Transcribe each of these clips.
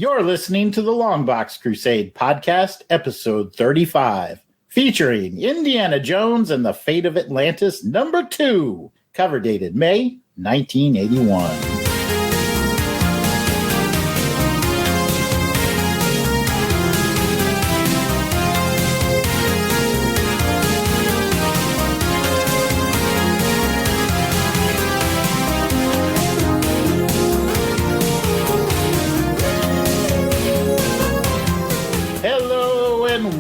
You're listening to the Longbox Crusade podcast, episode 35, featuring Indiana Jones and the Fate of Atlantis, number 2, cover dated May 1981.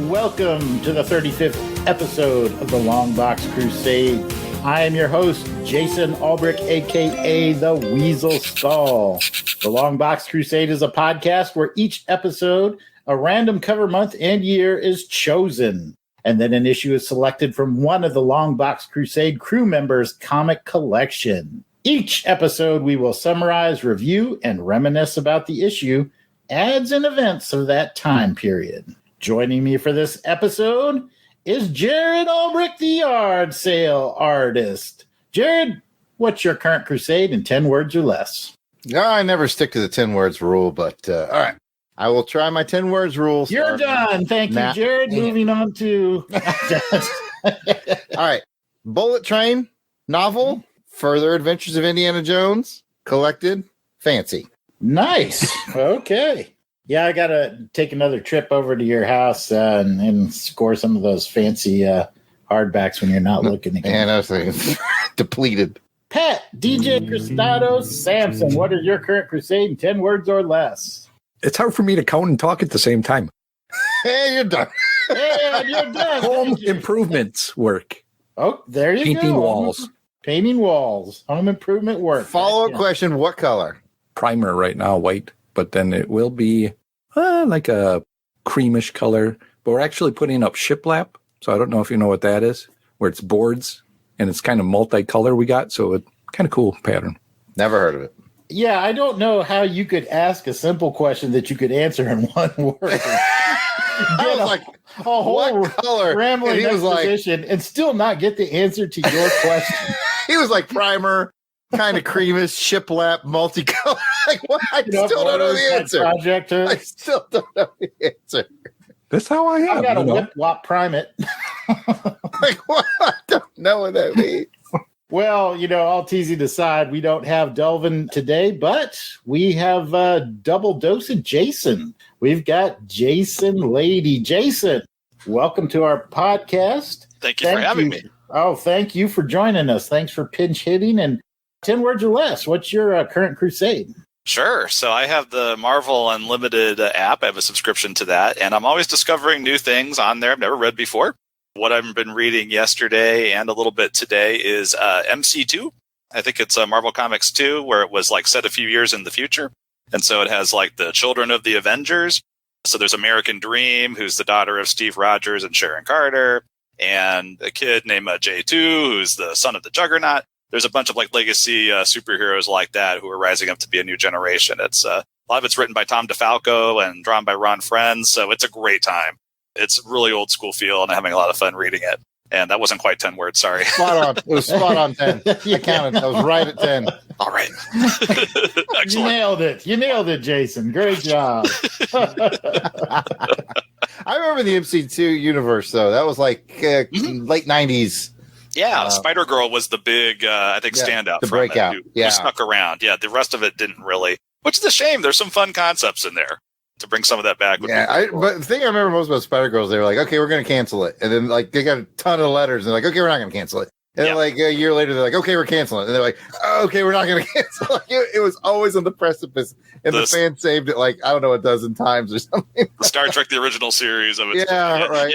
Welcome to the 35th episode of the Longbox Crusade. I am your host, Jason Albrick, a.k.a. the Weasel Skull. The Longbox Crusade is a podcast where each episode, a random cover month and year is chosen, and then an issue is selected from one of the Longbox Crusade crew members' comic collection. Each episode, we will summarize, review, and reminisce about the issue, ads, and events of that time period. Joining me for this episode is Jared Albrick, the yard sale artist. Jared, what's your current crusade in 10 words or less? No, I never stick to the 10 words rule, but all right. I will try my 10 words rule. You're done. Thank you, Jared. Moving on to... All right. Bullet Train, novel, Further Adventures of Indiana Jones, collected, fancy. Nice. Okay. Yeah, I got to take another trip over to your house and score some of those fancy hardbacks when you're not looking again. And I was thinking, depleted. Pat, DJ Cristado Sampson, what are your current crusade in 10 words or less? It's hard for me to count and talk at the same time. Hey, you're done. Hey, you're done. Home improvements work. Oh, there you go. Painting walls. Painting walls. Home improvement work. Follow-up question, what color? Primer right now, white. But then it will be like a creamish color. But we're actually putting up shiplap. So I don't know if you know what that is, where it's boards and it's kind of multicolor we got. So it's kind of cool pattern. Never heard of it. Yeah, I don't know how you could ask a simple question that you could answer in one word. I was like, a whole what color? Rambling and he was exposition and still not get the answer to your question. He was like primer, kind of creamish, shiplap, multicolor. Like what? I still don't know the answer. Project, I still don't know the answer. That's how I am. I got to whip wop prime it. Like what? I don't know what that means. Well, all teasing aside, we don't have Delvin today, but we have a double dose of Jason. We've got Jason Lady. Jason, welcome to our podcast. Thank you for having me. Oh, thank you for joining us. Thanks for pinch hitting. And 10 words or less, what's your current crusade? Sure. So I have the Marvel Unlimited app. I have a subscription to that, and I'm always discovering new things on there I've never read before. What I've been reading yesterday and a little bit today is MC2. I think it's Marvel Comics 2, where it was like set a few years in the future. And so it has like the children of the Avengers. So there's American Dream, who's the daughter of Steve Rogers and Sharon Carter, and a kid named J2, who's the son of the Juggernaut. There's a bunch of like legacy superheroes like that who are rising up to be a new generation. It's a lot of it's written by Tom DeFalco and drawn by Ron Frenz. So it's a great time. It's really old school feel, and I'm having a lot of fun reading it. And that wasn't quite 10 words, sorry. Spot on. It was spot on 10. I counted. I was right at 10. All right. You nailed it, Jason. Great job. I remember the MC2 universe, though. That was like late 90s. Yeah, Spider-Girl was the big, I think, standout the from breakout. it. Who stuck around. Yeah, the rest of it didn't really, which is a shame. There's some fun concepts in there. To bring some of that back. But the thing I remember most about Spider-Girl is they were like, okay, we're going to cancel it. And then like they got a ton of letters and they're like, okay, we're not going to cancel it. And then like a year later, they're like, okay, we're canceling it. And they're like, oh, okay, we're not going to cancel it. It was always on the precipice. And the fans saved it like, I don't know, a dozen times or something. Star Trek, the original series of it. Right.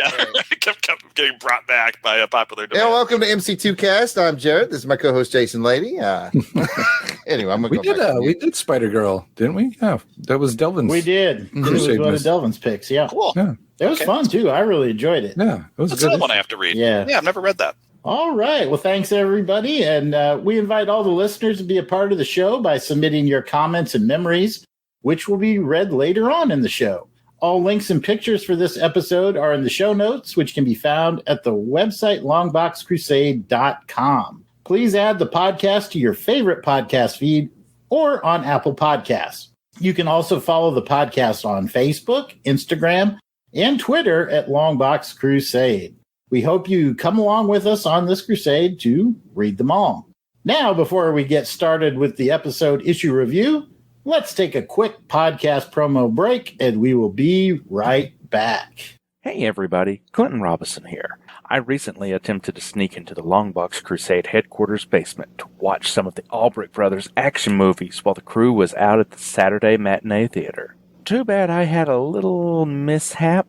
It kept getting brought back by a popular demand. Yeah, welcome to MC2 Cast. I'm Jared. This is my co-host, Jason Lady. Anyway, I'm going to go we did Spider-Girl, didn't we? Yeah, that was Delvin's. We did. It was one of Delvin's picks, yeah. Cool. Yeah. It was fun, too. I really enjoyed it. Yeah, it was That's good. another one I have to read. Yeah, I've never read that. All right. Well, thanks, everybody. And we invite all the listeners to be a part of the show by submitting your comments and memories, which will be read later on in the show. All links and pictures for this episode are in the show notes, which can be found at the website longboxcrusade.com. Please add the podcast to your favorite podcast feed or on Apple Podcasts. You can also follow the podcast on Facebook, Instagram, and Twitter at LONGBOX CRUSADE. We hope you come along with us on this crusade to read them all. Now, before we get started with the episode issue review, let's take a quick podcast promo break, and we will be right back. Hey everybody, Clinton Robinson here. I recently attempted to sneak into the LONGBOX CRUSADE headquarters basement to watch some of the Albrecht Brothers action movies while the crew was out at the Saturday matinee theater. Too bad I had a little mishap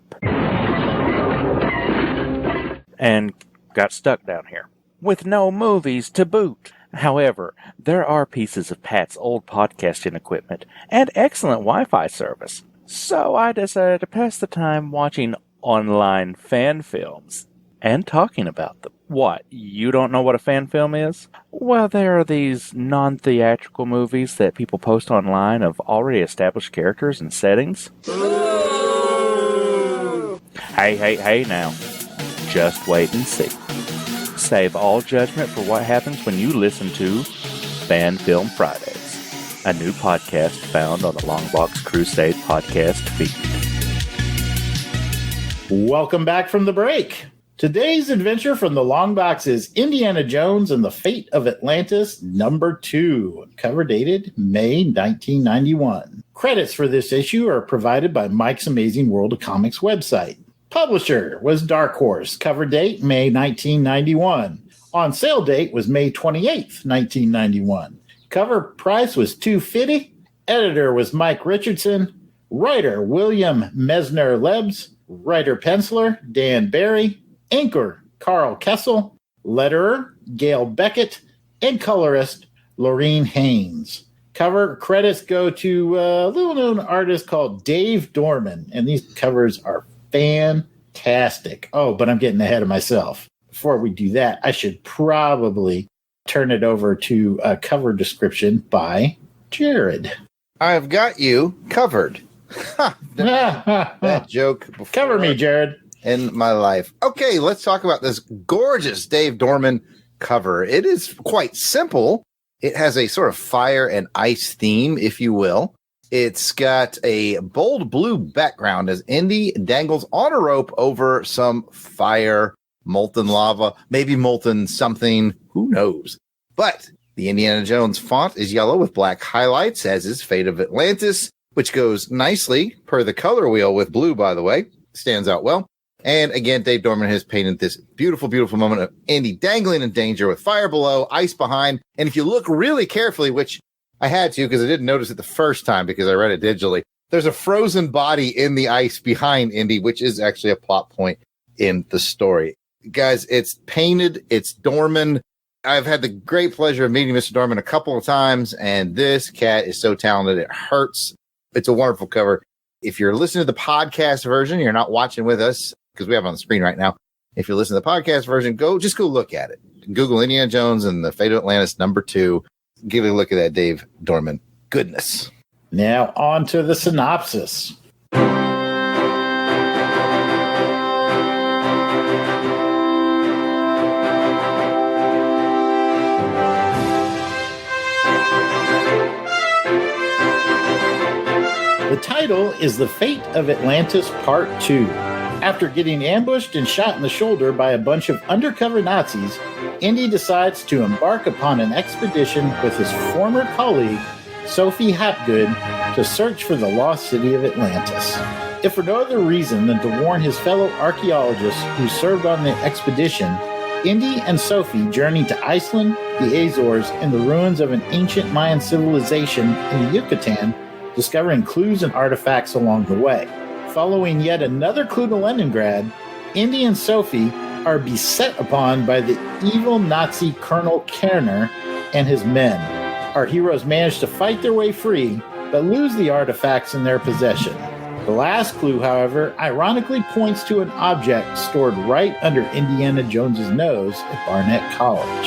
and got stuck down here, with no movies to boot. However, there are pieces of Pat's old podcasting equipment and excellent Wi-Fi service, so I decided to pass the time watching online fan films and talking about them. What, you don't know what a fan film is? Well, there are these non-theatrical movies that people post online of already established characters and settings. Ooh. Hey now. Just wait and see. Save all judgment for what happens when you listen to Fan Film Fridays, a new podcast found on the LONGBOX CRUSADE podcast feed. Welcome back from the break. Today's adventure from the Longbox is Indiana Jones and the Fate of Atlantis #2, cover dated May 1991. Credits for this issue are provided by Mike's Amazing World of Comics website. Publisher was Dark Horse, cover date May 1991. On sale date was May 28th, 1991. Cover price was $2.50. Editor was Mike Richardson. Writer William Mesner-Lebs. Writer-penciler Dan Barry. Inker Carl Kessel. Letterer Gail Beckett. And colorist Laureen Haynes. Cover credits go to a little-known artist called Dave Dorman, and these covers are fantastic. Oh, but I'm getting ahead of myself. Before we do that, I should probably turn it over to a cover description by Jared. I've got you covered. That joke before. Cover me, Jared. In my life. Okay, let's talk about this gorgeous Dave Dorman cover. It is quite simple. It has a sort of fire and ice theme, if you will. It's got a bold blue background as Indy dangles on a rope over some fire, molten lava, maybe molten something, who knows. But the Indiana Jones font is yellow with black highlights, as is Fate of Atlantis, which goes nicely per the color wheel with blue, by the way. Stands out well. And again, Dave Dorman has painted this beautiful, beautiful moment of Indy dangling in danger with fire below, ice behind. And if you look really carefully, which I had to because I didn't notice it the first time because I read it digitally, there's a frozen body in the ice behind Indy, which is actually a plot point in the story. Guys, it's painted. It's Dorman. I've had the great pleasure of meeting Mr. Dorman a couple of times, and this cat is so talented. It hurts. It's a wonderful cover. If you're listening to the podcast version, you're not watching with us, because we have it on the screen right now. If you listen to the podcast version, go look at it. Google Indiana Jones and the Fate of Atlantis #2. Give it a look at that Dave Dorman goodness. Now on to the synopsis. The title is The Fate of Atlantis Part 2. After getting ambushed and shot in the shoulder by a bunch of undercover Nazis, Indy decides to embark upon an expedition with his former colleague, Sophie Hapgood, to search for the lost city of Atlantis. If for no other reason than to warn his fellow archaeologists who served on the expedition, Indy and Sophie journey to Iceland, the Azores, and the ruins of an ancient Mayan civilization in the Yucatan, discovering clues and artifacts along the way. Following yet another clue to Leningrad, Indy and Sophie are beset upon by the evil Nazi Colonel Kerner and his men. Our heroes manage to fight their way free, but lose the artifacts in their possession. The last clue, however, ironically points to an object stored right under Indiana Jones's nose at Barnett College.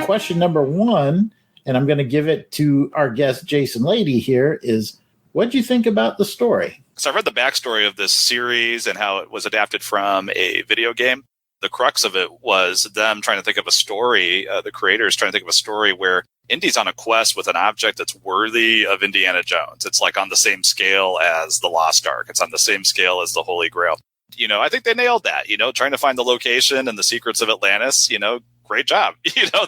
Question number 1, and I'm going to give it to our guest Jason Lady here, is what do you think about the story? So I read the backstory of this series and how it was adapted from a video game. the crux of it was them trying to think of a story, the creators trying to think of a story where Indy's on a quest with an object that's worthy of Indiana Jones. It's like on the same scale as the Lost Ark. It's on the same scale as the Holy Grail. I think they nailed that, trying to find the location and the secrets of Atlantis, great job.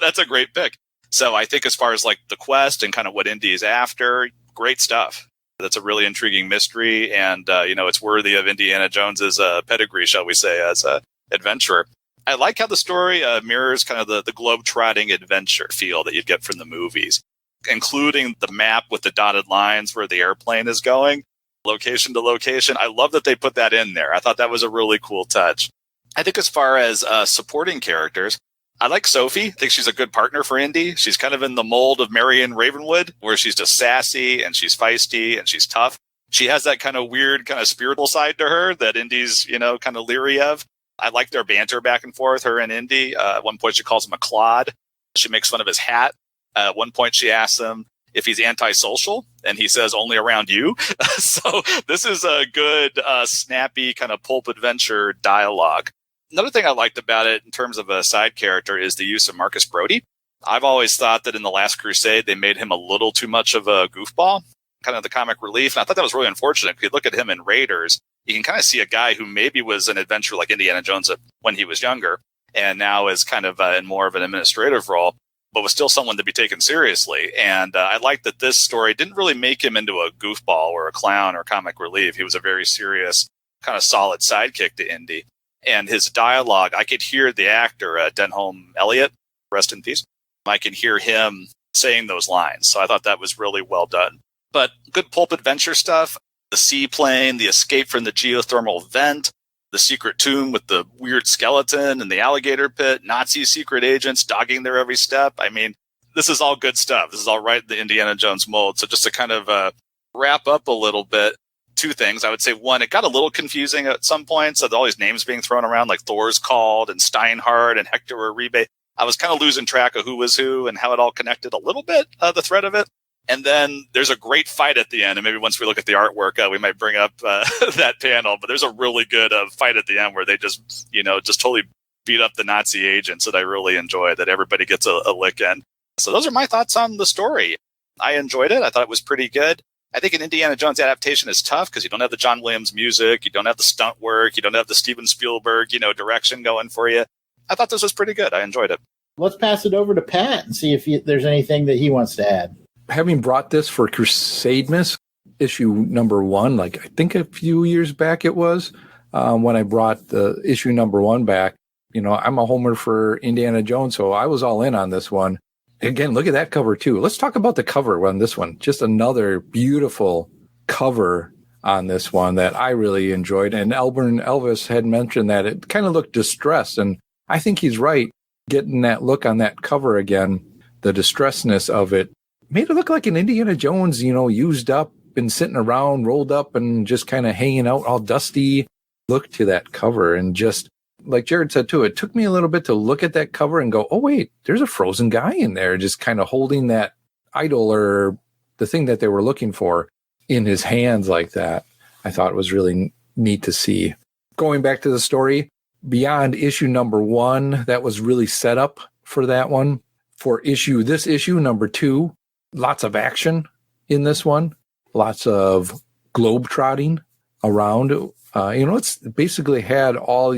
That's a great pick. So I think as far as like the quest and kind of what Indy is after, great stuff. That's a really intriguing mystery. And, it's worthy of Indiana Jones's pedigree, shall we say, as a adventurer. I like how the story mirrors kind of the globe-trotting adventure feel that you'd get from the movies, including the map with the dotted lines where the airplane is going, location to location. I love that they put that in there. I thought that was a really cool touch. I think as far as supporting characters, I like Sophie. I think she's a good partner for Indy. She's kind of in the mold of Marion Ravenwood, where she's just sassy and she's feisty and she's tough. She has that kind of weird, kind of spiritual side to her that Indy's, kind of leery of. I like their banter back and forth, her and Indy. At one point, she calls him a clod. She makes fun of his hat. At one point, she asks him if he's antisocial, and he says, only around you. So this is a good, snappy kind of pulp adventure dialogue. Another thing I liked about it in terms of a side character is the use of Marcus Brody. I've always thought that in The Last Crusade, they made him a little too much of a goofball, kind of the comic relief. And I thought that was really unfortunate. If you look at him in Raiders, you can kind of see a guy who maybe was an adventurer like Indiana Jones when he was younger, and now is kind of in more of an administrative role, but was still someone to be taken seriously. And I like that this story didn't really make him into a goofball or a clown or comic relief. He was a very serious, kind of solid sidekick to Indy. And his dialogue, I could hear the actor, Denholm Elliott, rest in peace. I can hear him saying those lines. So I thought that was really well done. But good pulp adventure stuff. The seaplane, the escape from the geothermal vent, the secret tomb with the weird skeleton and the alligator pit, Nazi secret agents dogging their every step. I mean, this is all good stuff. This is all right in the Indiana Jones mold. So just to kind of wrap up a little bit, two things. I would say, one, it got a little confusing at some points. So all these names being thrown around, like Thor's called and Steinhardt and Hector Uribe. I was kind of losing track of who was who and how it all connected a little bit, the thread of it. And then there's a great fight at the end. And maybe once we look at the artwork, we might bring up that panel. But there's a really good fight at the end where they just totally beat up the Nazi agents that I really enjoyed, that everybody gets a lick in. So those are my thoughts on the story. I enjoyed it. I thought it was pretty good. I think an Indiana Jones adaptation is tough because you don't have the John Williams music, you don't have the stunt work, you don't have the Steven Spielberg, direction going for you. I thought this was pretty good. I enjoyed it. Let's pass it over to Pat and see if there's anything that he wants to add. Having brought this for Crusademas, issue number 1, like I think a few years back it was, when I brought the issue number 1 back, I'm a homer for Indiana Jones, so I was all in on this one. Again, look at that cover too. Let's talk about the cover on this one. Just another beautiful cover on this one that I really enjoyed. And Elvis had mentioned that it kind of looked distressed, and I think he's right. Getting that look on that cover again, the distressedness of it, made it look like an Indiana Jones, used up and sitting around, rolled up and just kind of hanging out, all dusty look to that cover. And just like Jared said too, it took me a little bit to look at that cover and go, oh wait, there's a frozen guy in there, just kind of holding that idol or the thing that they were looking for in his hands like that. I thought it was really neat to see. Going back to the story, beyond issue number 1, that was really set up for that one. For this issue number 2, lots of action in this one, lots of globe-trotting around. It's basically had all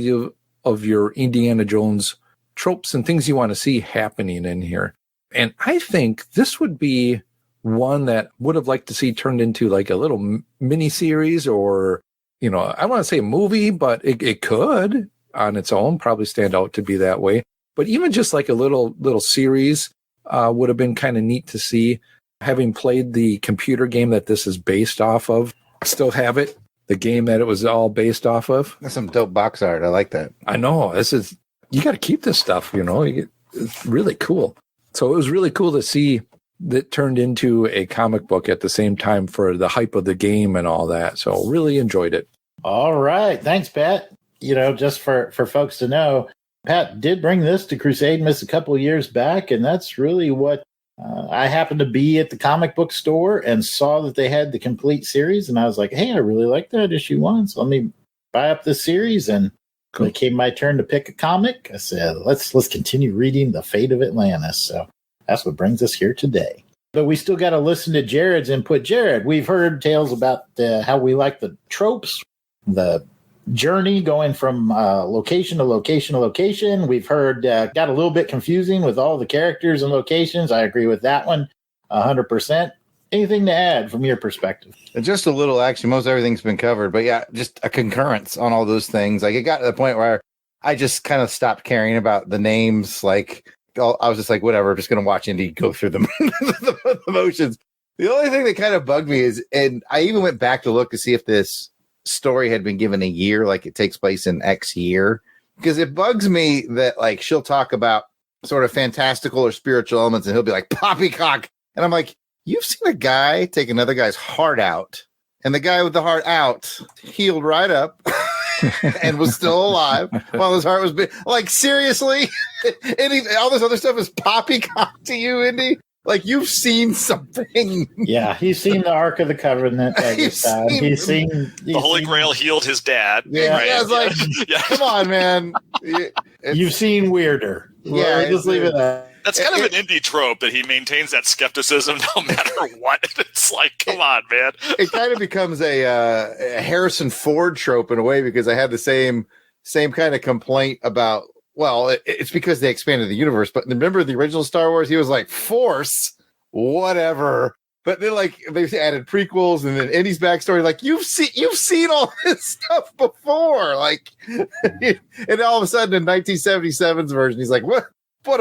of your Indiana Jones tropes and things you want to see happening in here. And I think this would be one that would have liked to see turned into like a little mini series, or, I want to say a movie, but it could on its own probably stand out to be that way. But even just like a little series would have been kind of neat to see. Having played the computer game that this is based off of, still have it, the game that it was all based off of. That's some dope box art. I like that. I know. You got to keep this stuff, it's really cool. So it was really cool to see that turned into a comic book at the same time for the hype of the game and all that. So really enjoyed it. All right. Thanks, Pat. Just for folks to know, Pat did bring this to Crusademas a couple of years back, and that's really what I happened to be at the comic book store and saw that they had the complete series, and I was like, hey, I really like that issue 1, so let me buy up this series. And When it came my turn to pick a comic, I said, let's continue reading The Fate of Atlantis. So that's what brings us here today. But we still got to listen to Jared's input. Jared, we've heard tales about how we like the tropes, the journey going from location to location to location. We've heard got a little bit confusing with all the characters and locations. I agree with that one 100%. Anything to add from your perspective? Just a little, actually. Most everything's been covered, but yeah, just a concurrence on all those things. Like, it got to the point where I just kind of stopped caring about the names. Like, I was just like, whatever, I'm just going to watch Indy go through the motions. The only thing that kind of bugged me is, and I even went back to look to see if this story had been given a year, like it takes place in X year, because it bugs me that, like, she'll talk about sort of fantastical or spiritual elements, and he'll be like, poppycock. And I'm like, you've seen a guy take another guy's heart out, and the guy with the heart out healed right up and was still alive while his heart was big. Like, seriously? All this other stuff is poppycock to you, Indy? Like, you've seen something. Yeah, he's seen the Ark of the Covenant. He's seen the Holy Grail healed his dad. Yeah, right? Yeah, it's like, come on, man. You've seen weirder. Yeah, just leave it at. That's kind of an indie trope that he maintains that skepticism no matter what. It's like, come on, man. It kind of becomes a Harrison Ford trope in a way, because I had the same kind of complaint about, well, it's because they expanded the universe. But remember the original Star Wars? He was like, Force, whatever. But then, like, they've added prequels, and then Indy's backstory. Like, you've seen all this stuff before. Like, and all of a sudden in 1977's version, he's like, what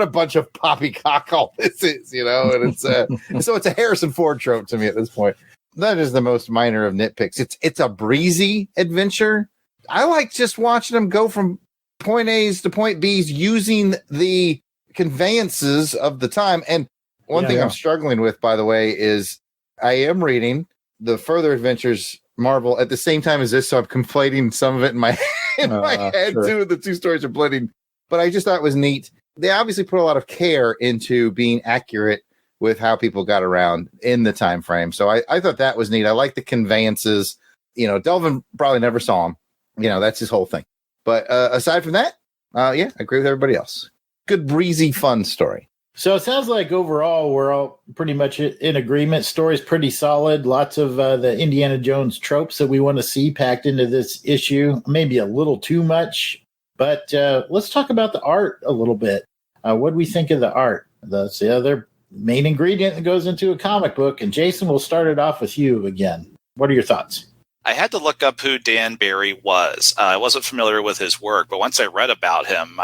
a bunch of poppycock all this is, you know? And it's so it's a Harrison Ford trope to me at this point. That is the most minor of nitpicks. It's a breezy adventure. I like just watching them go from point A's to point B's using the conveyances of the time. And one thing I'm struggling with, by the way, is I am reading the Further Adventures Marvel at the same time as this, so I'm conflating some of it in my head too. The two stories are blending. But I just thought it was neat. They obviously put a lot of care into being accurate with how people got around in the time frame. So I thought that was neat. I like the conveyances. You know, Delvin probably never saw him. You know, that's his whole thing. But aside from that, I agree with everybody else. Good, breezy, fun story. So it sounds like overall we're all pretty much in agreement. Story's pretty solid. Lots of the Indiana Jones tropes that we want to see packed into this issue. Maybe a little too much. But let's talk about the art a little bit. What do we think of the art? That's the other main ingredient that goes into a comic book. And Jason, we'll start it off with you again. What are your thoughts? I had to look up who Dan Barry was. I wasn't familiar with his work, but once I read about him,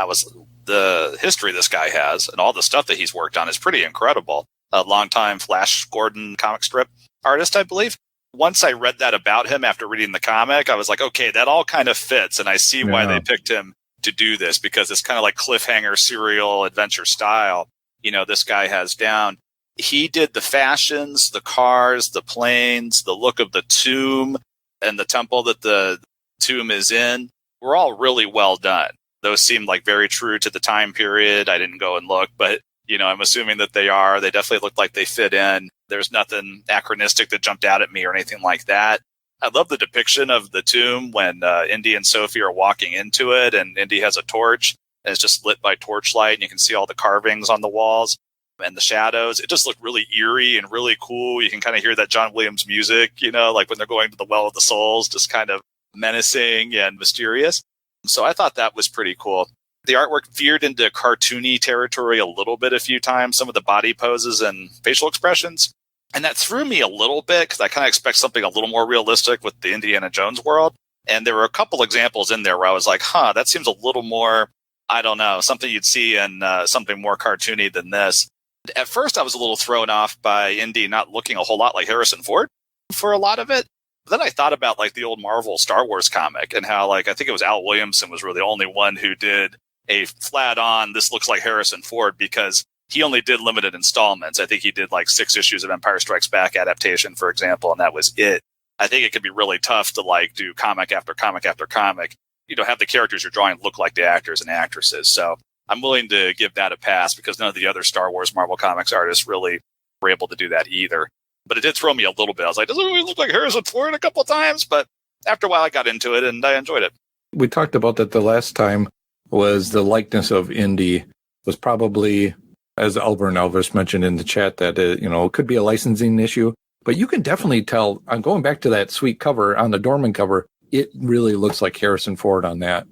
the history this guy has and all the stuff that he's worked on is pretty incredible. A longtime Flash Gordon comic strip artist, I believe. Once I read that about him after reading the comic, I was like, okay, that all kind of fits. And I see why they picked him to do this, because it's kind of like cliffhanger serial adventure style. You know, this guy has down. He did the fashions, the cars, the planes, the look of the tomb and the temple that the tomb is in were all really well done. Those seemed like very true to the time period. I didn't go and look, but, you know, I'm assuming that they are. They definitely look like they fit in. There's nothing anachronistic that jumped out at me or anything like that. I love the depiction of the tomb when Indy and Sophie are walking into it, and Indy has a torch, and it's just lit by torchlight, and you can see all the carvings on the walls and the shadows. It just looked really eerie and really cool. You can kind of hear that John Williams music, you know, like when they're going to the Well of the Souls, just kind of menacing and mysterious. So I thought that was pretty cool. The artwork veered into cartoony territory a little bit a few times, some of the body poses and facial expressions. And that threw me a little bit because I kind of expect something a little more realistic with the Indiana Jones world. And there were a couple examples in there where I was like, that seems a little more, I don't know, something you'd see in something more cartoony than this. At first, I was a little thrown off by Indy not looking a whole lot like Harrison Ford for a lot of it. But then I thought about like the old Marvel Star Wars comic and how, like, I think it was Al Williamson was really the only one who did a flat on, this looks like Harrison Ford, because he only did limited installments. I think he did like 6 issues of Empire Strikes Back adaptation, for example, and that was it. I think it could be really tough to like do comic after comic after comic, you know, have the characters you're drawing look like the actors and actresses. So I'm willing to give that a pass because none of the other Star Wars Marvel Comics artists really were able to do that either. But it did throw me a little bit. I was like, does it really look like Harrison Ford a couple of times? But after a while, I got into it and I enjoyed it. We talked about that the last time was the likeness of Indy was probably, as Albert and Elvis mentioned in the chat, that it could be a licensing issue. But you can definitely tell, I'm going back to that sweet cover on the Dorman cover, it really looks like Harrison Ford on that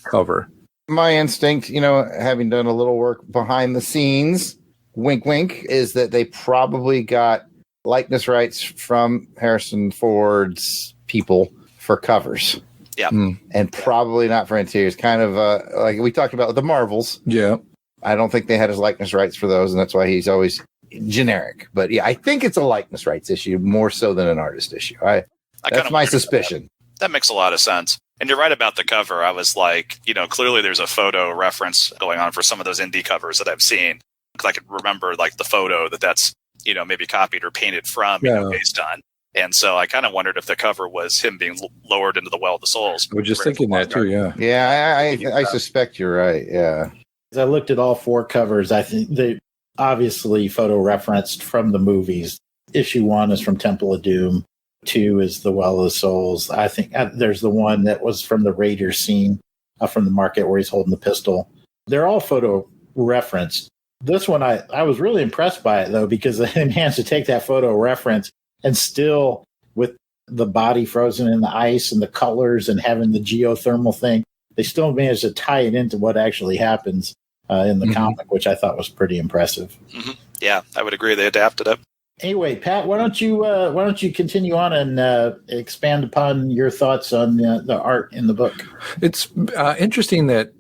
cover. My instinct, having done a little work behind the scenes, wink, wink, is that they probably got likeness rights from Harrison Ford's people for covers. Yeah. And probably not for interiors. Kind of like we talked about with the Marvels. Yeah. I don't think they had his likeness rights for those, and that's why he's always generic. But yeah, I think it's a likeness rights issue more so than an artist issue. That's my suspicion. That makes a lot of sense. And you're right about the cover. I was like, clearly there's a photo reference going on for some of those indie covers that I've seen. Because I could remember like the photo that's maybe copied or painted from, based on. And so I kind of wondered if the cover was him being lowered into the Well of the Souls. I was just thinking that too, yeah. Yeah, I suspect you're right, yeah. As I looked at all 4 covers, I think they obviously photo referenced from the movies. Issue 1 is from Temple of Doom. 2 is the Well of the Souls. I think there's the one that was from the Raiders scene from the market where he's holding the pistol. They're all photo referenced. This one, I was really impressed by it, though, because they managed to take that photo reference and still, with the body frozen in the ice and the colors and having the geothermal thing, they still managed to tie it into what actually happens in the comic, which I thought was pretty impressive. Mm-hmm. Yeah, I would agree. They adapted it. Anyway, Pat, why don't you continue on and expand upon your thoughts on the art in the book? It's interesting that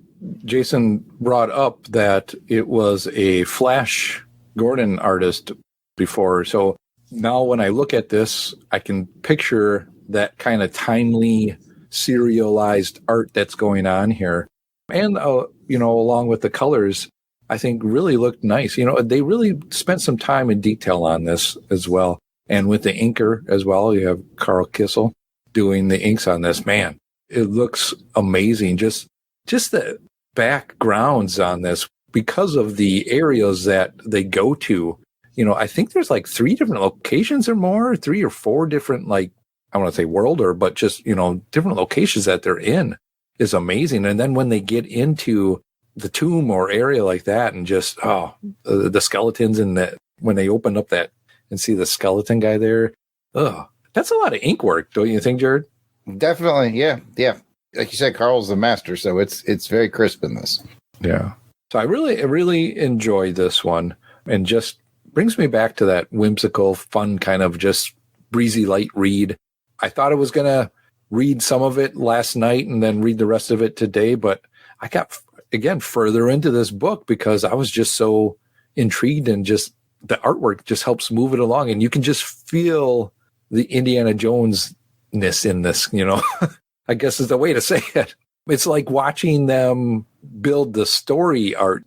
Jason brought up that it was a Flash Gordon artist before. So now when I look at this, I can picture that kind of timely, serialized art that's going on here. And, along with the colors, I think really looked nice. They really spent some time and detail on this as well. And with the inker as well, you have Carl Kissel doing the inks on this. Man, it looks amazing. Just the backgrounds on this, because of the areas that they go to. I think there's like 3 different locations or more, 3 or 4 different, like, I want to say world but just, different locations that they're in is amazing. And then when they get into the tomb or area like that and just, the skeletons and when they open up that and see the skeleton guy there, that's a lot of ink work, don't you think, Jared? Definitely. Yeah. Yeah. Like you said, Carl's the master, so it's very crisp in this. Yeah. So I really enjoyed this one, and just brings me back to that whimsical, fun kind of just breezy light read. I thought I was going to read some of it last night and then read the rest of it today, but I got, again, further into this book because I was just so intrigued, and just the artwork just helps move it along. And you can just feel the Indiana Jones-ness in this, I guess is the way to say it. It's like watching them build the story art,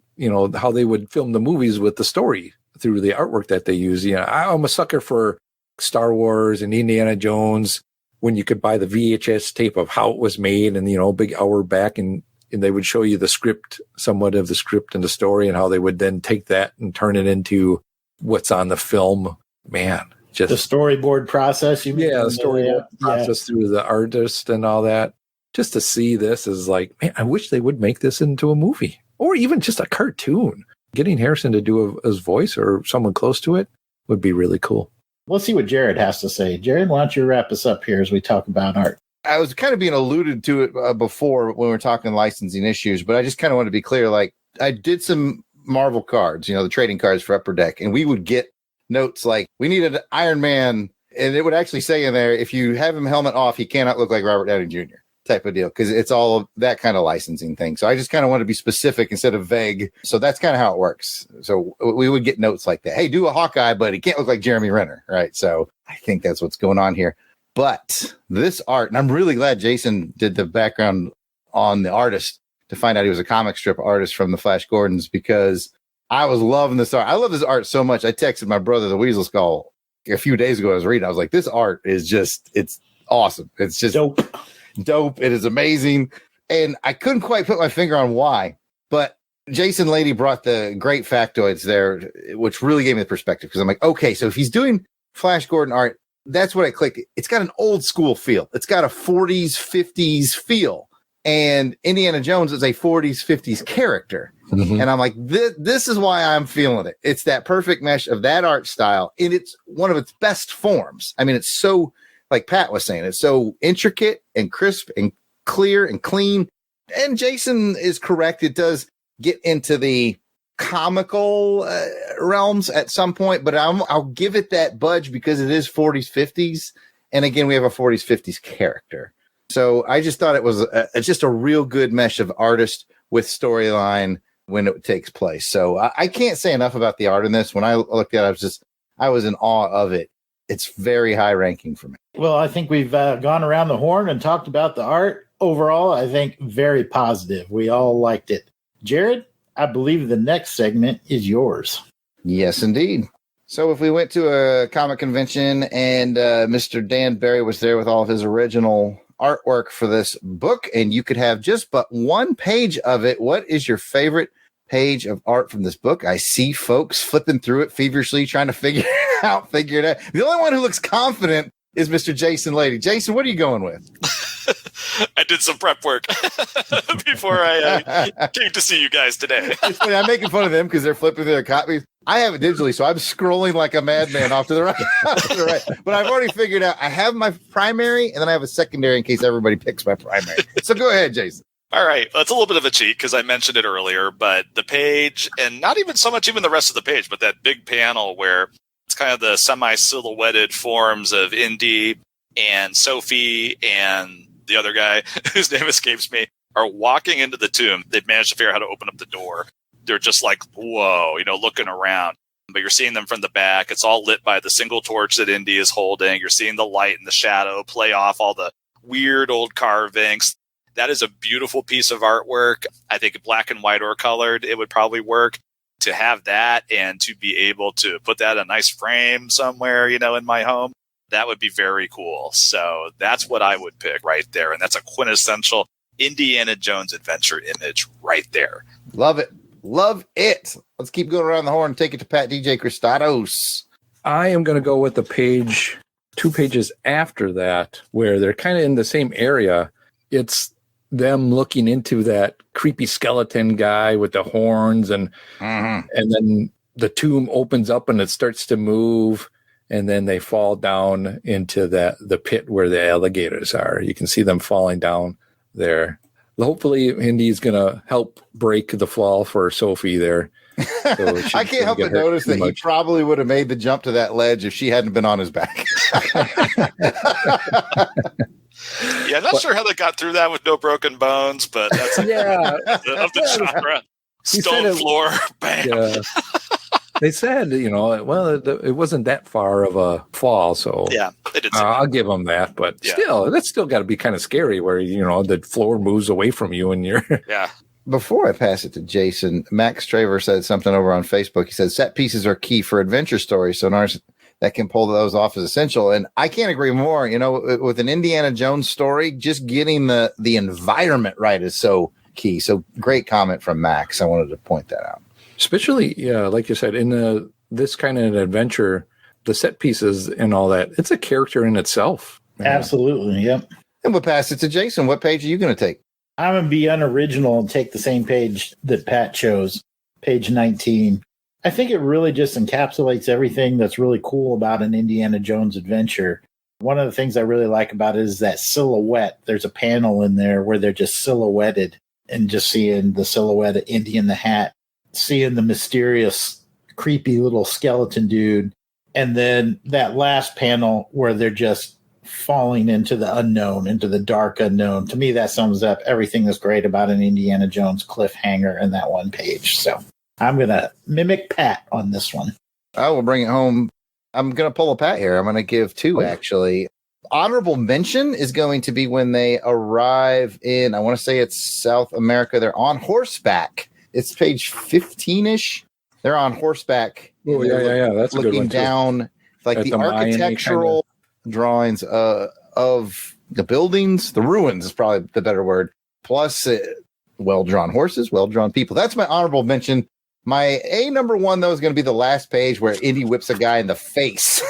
how they would film the movies with the story through the artwork that they use. I'm a sucker for Star Wars and Indiana Jones when you could buy the VHS tape of how it was made, and, a big hour back, and they would show you the script, somewhat of the script and the story, and how they would then take that and turn it into what's on the film. Man, just the storyboard process. The storyboard process through the artist and all that. Just to see this is like, man, I wish they would make this into a movie or even just a cartoon. Getting Harrison to do his voice or someone close to it would be really cool. We'll see what Jared has to say. Jared, why don't you wrap us up here as we talk about art? I was kind of being alluded to it before when we were talking licensing issues, but I just kind of want to be clear. Like, I did some Marvel cards, the trading cards for Upper Deck, and we would get notes like, we need an Iron Man, and it would actually say in there, if you have him helmet off, he cannot look like Robert Downey Jr. type of deal, because it's all that kind of licensing thing. So I just kind of want to be specific instead of vague. So that's kind of how it works. So we would get notes like that. Hey, do a Hawkeye, but he can't look like Jeremy Renner, right? So I think that's what's going on here. But this art, and I'm really glad Jason did the background on the artist to find out he was a comic strip artist from the Flash Gordons, because I was loving this art. I love this art so much. I texted my brother, the Weasel Skull, a few days ago. I was reading. I was like, this art is just, it's awesome. It's just dope. It is amazing. And I couldn't quite put my finger on why, but Jason Lady brought the great factoids there, which really gave me the perspective, because I'm like, okay, so if he's doing Flash Gordon art, that's what I clicked. It's got an old school feel. It's got a 40s, 50s feel. and Indiana Jones is a 40s, 50s character. Mm-hmm. And I'm like, this is why I'm feeling it. It's that perfect mesh of that art style, and it's one of its best forms. I mean, it's so, like Pat was saying, it's so intricate and crisp and clear and clean. And Jason is correct. It does get into the comical realms at some point, but I'll give it that budge because it is 40s, 50s. And again, we have a 40s, 50s character. So I just thought it was just a real good mesh of artist with storyline when it takes place. So I can't say enough about the art in this. When I looked at it, I was in awe of it. It's very high ranking for me. Well, I think we've gone around the horn and talked about the art. Overall, I think very positive. We all liked it. Jared, I believe the next segment is yours. Yes, indeed. So if we went to a comic convention and Mr. Dan Barry was there with all of his original artwork for this book, and you could have just but one page of it, what is your favorite page of art from this book? I see folks flipping through it feverishly, trying to figure it out. The only one who looks confident is Mr. Jason Lady. Jason, what are you going with? I did some prep work before I came to see you guys today. It's funny, I'm making fun of them because they're flipping through their copies. I have it digitally, so I'm scrolling like a madman off to the right. But I've already figured out I have my primary, and then I have a secondary in case everybody picks my primary. So go ahead, Jason. All right. Well, it's a little bit of a cheat because I mentioned it earlier, but the page, and not even so much even the rest of the page, but that big panel where it's kind of the semi-silhouetted forms of Indy and Sophie and the other guy, whose name escapes me, are walking into the tomb. They've managed to figure out how to open up the door. They're just like, whoa, looking around. But you're seeing them from the back. It's all lit by the single torch that Indy is holding. You're seeing the light and the shadow play off all the weird old carvings. That is a beautiful piece of artwork. I think black and white or colored, it would probably work. To have that and to be able to put that in a nice frame somewhere, in my home, that would be very cool. So that's what I would pick right there. And that's a quintessential Indiana Jones adventure image right there. Love it. Love it. Let's keep going around the horn and take it to Pat DJ Christados. I am going to go with the page, 2 pages after that, where they're kind of in the same area. It's them looking into that creepy skeleton guy with the horns, and then the tomb opens up and it starts to move, and then they fall down into the pit where the alligators are. You can see them falling down there. Hopefully Indy's going to help break the fall for Sophie there. So I can't help but notice that he probably would have made the jump to that ledge if she hadn't been on his back. Yeah, I'm not sure how they got through that with no broken bones, but that's of the genre. Stone floor, bam. Yeah. They said, it wasn't that far of a fall, so yeah, they did. I'll give them that, but still, that's still got to be kind of scary, where the floor moves away from you and you're. Yeah. Before I pass it to Jason, Max Traver said something over on Facebook. He said set pieces are key for adventure stories, so that can pull those off is essential, and I can't agree more. With an Indiana Jones story, just getting the environment right is so key. So great comment from Max. I wanted to point that out. Especially, like you said, in this kind of an adventure, the set pieces and all that, it's a character in itself. Absolutely, yep. And we'll pass it to Jason. What page are you going to take? I'm going to be unoriginal and take the same page that Pat chose, page 19. I think it really just encapsulates everything that's really cool about an Indiana Jones adventure. One of the things I really like about it is that silhouette. There's a panel in there where they're just silhouetted, and just seeing the silhouette of Indy in the hat, seeing the mysterious, creepy little skeleton dude, and then that last panel where they're just falling into the unknown, into the dark unknown. To me, that sums up everything that's great about an Indiana Jones cliffhanger in that one page. So I'm going to mimic Pat on this one. I will bring it home. I'm going to pull a Pat here. I'm going to give 2, actually. Honorable mention is going to be when they arrive in, I want to say it's South America. They're on horseback. It's page 15-ish. They're on horseback. Oh, yeah. That's a good one, looking down, like the architectural drawings of the buildings. The ruins is probably the better word. Plus, well-drawn horses, well-drawn people. That's my honorable mention. My number 1, though, is going to be the last page where Indy whips a guy in the face.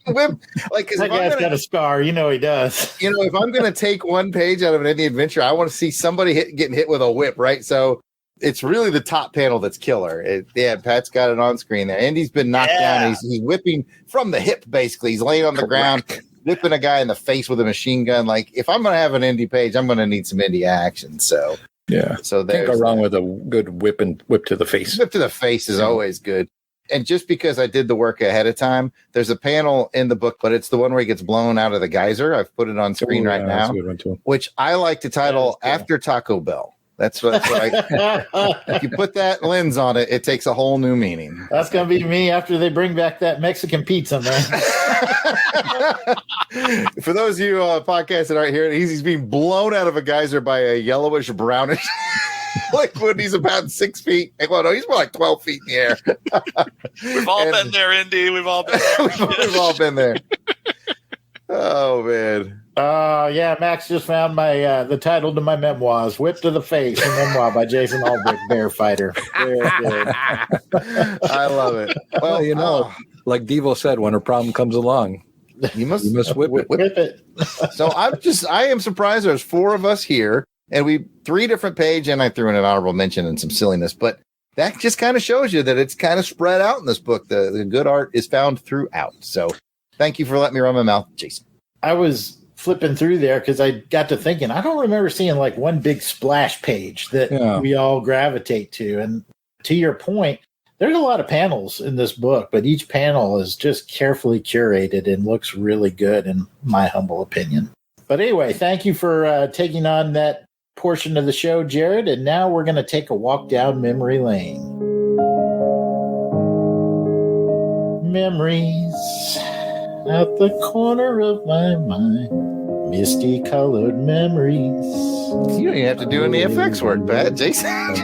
Like, because That guy's got a scar. You know he does. if I'm going to take one page out of an indie adventure, I want to see somebody getting hit with a whip, right? So it's really the top panel that's killer. Pat's got it on screen there. Andy's been knocked down. He's whipping from the hip, basically. He's laying on the ground, whipping a guy in the face with a machine gun. Like, if I'm going to have an indie page, I'm going to need some indie action. So yeah. So can't go wrong with a good whip to the face. Whip to the face is always good. And just because I did the work ahead of time, there's a panel in the book, but it's the one where he gets blown out of the geyser. I've put it on screen right now, that's a good one too. Which I like to title After Taco Bell. That's what if you put that lens on it, it takes a whole new meaning. That's going to be me after they bring back that Mexican pizza, man. For those of you podcasts that aren't here, he's being blown out of a geyser by a yellowish brownish liquid. He's about 6 feet. Well, no, he's more like 12 feet in the air. We've all been there, Indy. We've all been there. We've all been there. Oh, man. Yeah, Max just found my the title to my memoirs, Whip to the Face, a memoir by Jason Albrecht, Bear Fighter. Very good. I love it. Well, like Devo said, when a problem comes along, you must whip it. So I am surprised there's 4 of us here, and we 3 different page, and I threw in an honorable mention and some silliness, but that just kind of shows you that it's kind of spread out in this book. The good art is found throughout. So thank you for letting me run my mouth, Jason. I was flipping through there because I got to thinking, I don't remember seeing like one big splash page that we all gravitate to. And to your point, there's a lot of panels in this book, but each panel is just carefully curated and looks really good in my humble opinion. But anyway, thank you for taking on that portion of the show, Jared. And now we're going to take a walk down memory lane. Memories at the corner of my mind, misty colored memories. You don't even have to do any FX work, Pat. Jason's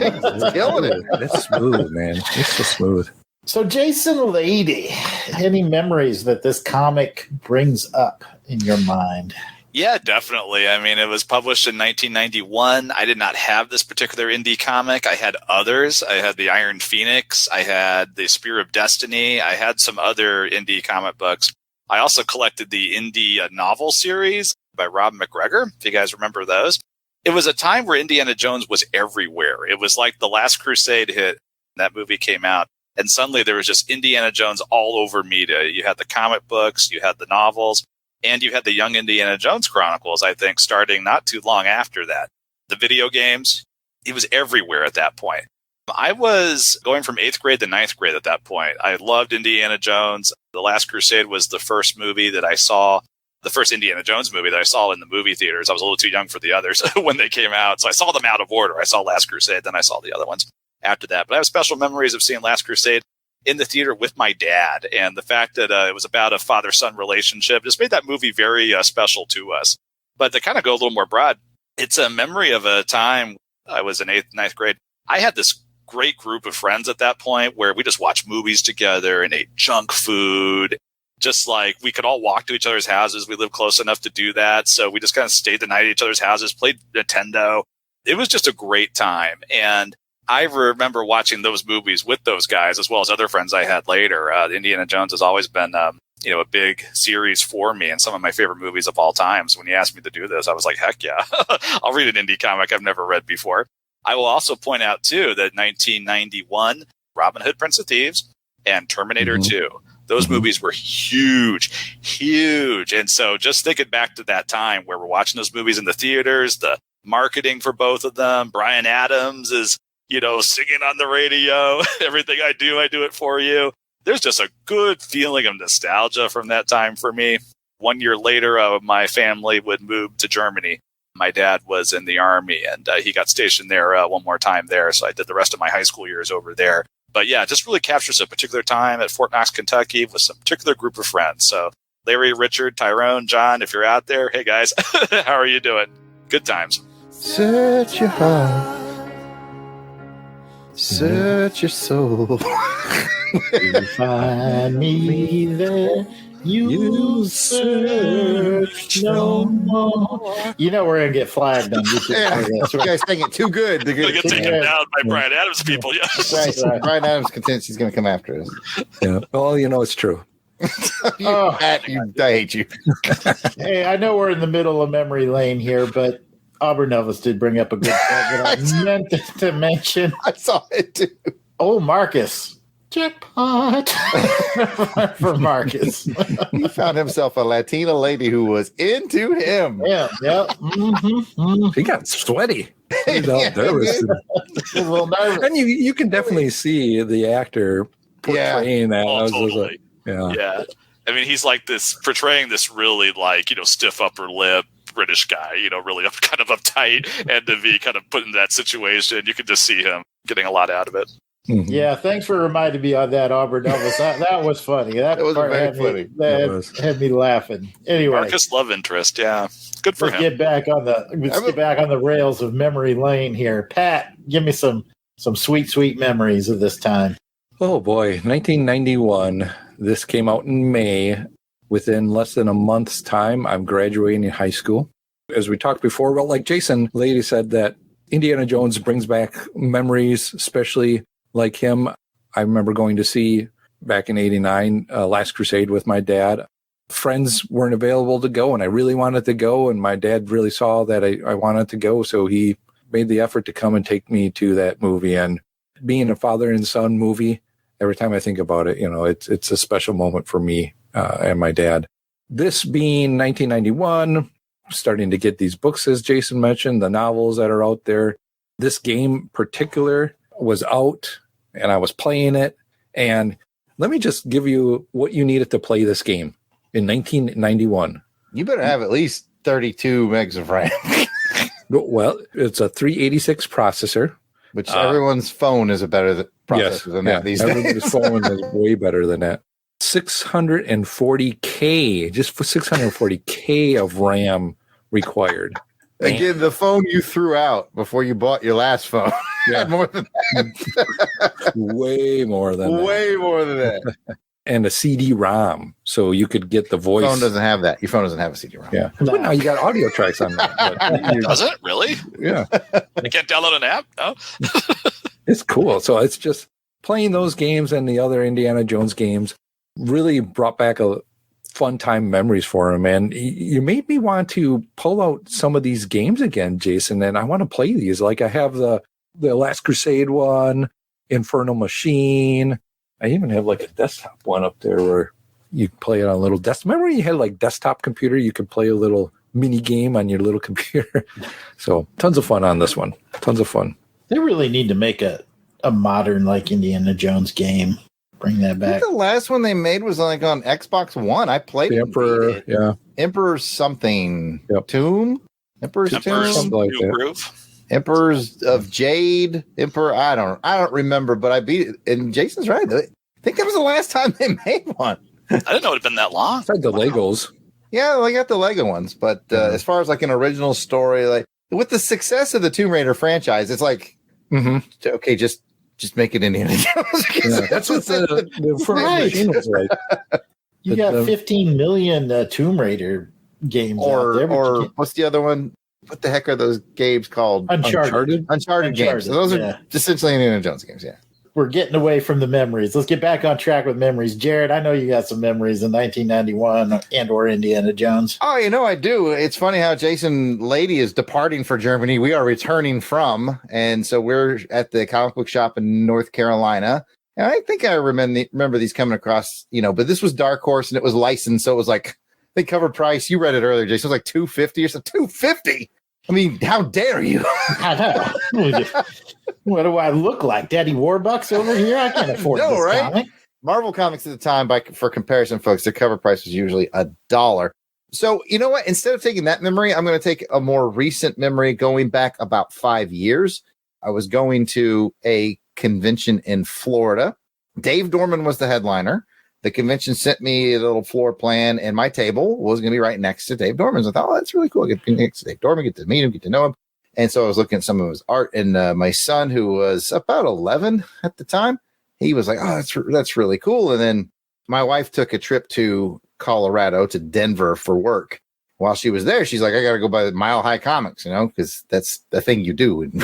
killing it. That's smooth, man. It's so smooth. So, Jason Lady, any memories that this comic brings up in your mind? Yeah, definitely. I mean, it was published in 1991. I did not have this particular indie comic. I had others. I had the Iron Phoenix. I had the Spear of Destiny. I had some other indie comic books. I also collected the indie novel series by Rob McGregor, if you guys remember those. It was a time where Indiana Jones was everywhere. It was like The Last Crusade hit, that movie came out, and suddenly there was just Indiana Jones all over media. You had the comic books, you had the novels, and you had the Young Indiana Jones Chronicles, I think, starting not too long after that. The video games, it was everywhere at that point. I was going from 8th grade to 9th grade at that point. I loved Indiana Jones. The Last Crusade was the first movie that I saw, the first Indiana Jones movie that I saw in the movie theaters. I was a little too young for the others when they came out. So I saw them out of order. I saw Last Crusade, then I saw the other ones after that. But I have special memories of seeing Last Crusade in the theater with my dad. And the fact that it was about a father-son relationship just made that movie very special to us. But to kind of go a little more broad, it's a memory of a time I was in 8th, 9th grade. I had this great group of friends at that point where we just watched movies together and ate junk food. Just like we could all walk to each other's houses. We lived close enough to do that. So we just kind of stayed the night at each other's houses, played Nintendo. It was just a great time. And I remember watching those movies with those guys as well as other friends I had later. Indiana Jones has always been, a big series for me and some of my favorite movies of all time. So when you asked me to do this, I was like, heck yeah, I'll read an indie comic I've never read before. I will also point out, too, that 1991, Robin Hood, Prince of Thieves, and Terminator 2, those movies were huge. And so just thinking back to that time where we're watching those movies in the theaters, the marketing for both of them, Bryan Adams is, singing on the radio, everything I do it for you. There's just a good feeling of nostalgia from that time for me. 1 year later, my family would move to Germany. My dad was in the Army, and he got stationed there one more time there. So I did the rest of my high school years over there. But yeah, it just really captures a particular time at Fort Knox, Kentucky with some particular group of friends. So Larry, Richard, Tyrone, John, if you're out there, hey guys, how are you doing? Good times. Search your heart. Search your soul. You find me there. You search no more. We're going to get flagged on YouTube. Yeah, you guys think it too good. They're going to get taken down by Bryan Adams people. Yes. Right. Bryan Adams contends he's going to come after us. Yeah. Well, it's true. Pat, I hate you. Hey, I know we're in the middle of memory lane here, but Auburn Elvis did bring up a good point that I meant to mention. I saw it too. Oh, Marcus. Jackpot for Marcus. He found himself a Latina lady who was into him. Yeah. He got sweaty. He was all nervous. A little nervous. And you can definitely see the actor portraying that. I was just totally. like, Yeah. I mean, he's like this, portraying this really like, stiff upper lip British guy, really kind of uptight, and to be kind of put in that situation, you could just see him getting a lot out of it. Mm-hmm. Yeah, thanks for reminding me on that, Auburn Elvis. That was funny. That was part very had funny. Had me laughing. Anyway, Marcus love interest, yeah, good for let's him. get back on the rails of memory lane here. Pat, give me some sweet memories of this time. Oh boy, 1991. This came out in May. Within less than a month's time, I'm graduating high school. As we talked before, well, like Jason Lady said, that Indiana Jones brings back memories, especially like him. I remember going to see back in '89, Last Crusade with my dad. Friends weren't available to go, and I really wanted to go, and my dad really saw that I wanted to go, so he made the effort to come and take me to that movie. And being a father and son movie, every time I think about it, it's a special moment for me and my dad. This being 1991, starting to get these books, as Jason mentioned, the novels that are out there. This game in particular was out, and I was playing it. And let me just give you what you needed to play this game in 1991. You better have at least 32 megs of RAM. Well, it's a 386 processor. Which everyone's phone is a better processor than that these days. Everybody's phone is way better than that. 640K, just for 640K of RAM required. Again, the phone you threw out before you bought your last phone had more than that. Way more than that. Way more than that. And a CD-ROM, so you could get the voice. Your phone doesn't have that. Your phone doesn't have a CD-ROM. Yeah. But now you got audio tracks on that. Does it really? Yeah. You can't download an app? No. It's cool. So it's just playing those games and the other Indiana Jones games really brought back a fun time memories for him. And you made me want to pull out some of these games again, Jason, and I want to play these. Like I have the Last Crusade one, Infernal Machine. I even have like a desktop one up there where you play it on a little desktop. Remember when you had like desktop computer, you could play a little mini game on your little computer. So tons of fun on this one. Tons of fun. They really need to make a modern like Indiana Jones game. Bring that back. I think the last one they made was like on Xbox One. I played the Emperor, Emperor's something. Yep. Emperor's Tomb? Something like that. Groove. Emperors of Jade, Emperor. I don't remember, but I beat it. And Jason's right. I think that was the last time they made one. I didn't know it had been that long. Besides the Legos. Yeah, I got the Lego ones, but as far as like an original story, like with the success of the Tomb Raider franchise, it's like okay, just make it Indiana Jones. Yeah, that's what the first machine was like. You got 15 million Tomb Raider games out there. Or what's the other one? What the heck are those games called? Uncharted games. So those are essentially Indiana Jones games, yeah. We're getting away from the memories. Let's get back on track with memories. Jared, I know you got some memories in 1991 and or Indiana Jones. Oh, I do. It's funny how Jason Lady is departing for Germany. We are returning from, and so we're at the comic book shop in North Carolina. And I think I remember these coming across, but this was Dark Horse and it was licensed, so it was like they covered price. You read it earlier, Jason. It was like $250 or something. $250. I mean, how dare you? I know. What do I look like? Daddy Warbucks over here? I can't afford this right? comic. Marvel Comics at the time, for comparison, folks, their cover price was usually $1. So, you know what? Instead of taking that memory, I'm going to take a more recent memory going back about 5 years. I was going to a convention in Florida. Dave Dorman was the headliner. The convention sent me a little floor plan, and my table was going to be right next to Dave Dorman's. I thought, that's really cool. I get next to Dave Dorman, get to meet him, get to know him. And so I was looking at some of his art, and my son, who was about 11 at the time, he was like, oh, that's really cool. And then my wife took a trip to Colorado, to Denver for work. While she was there, she's like, I got to go by Mile High Comics, because that's the thing you do when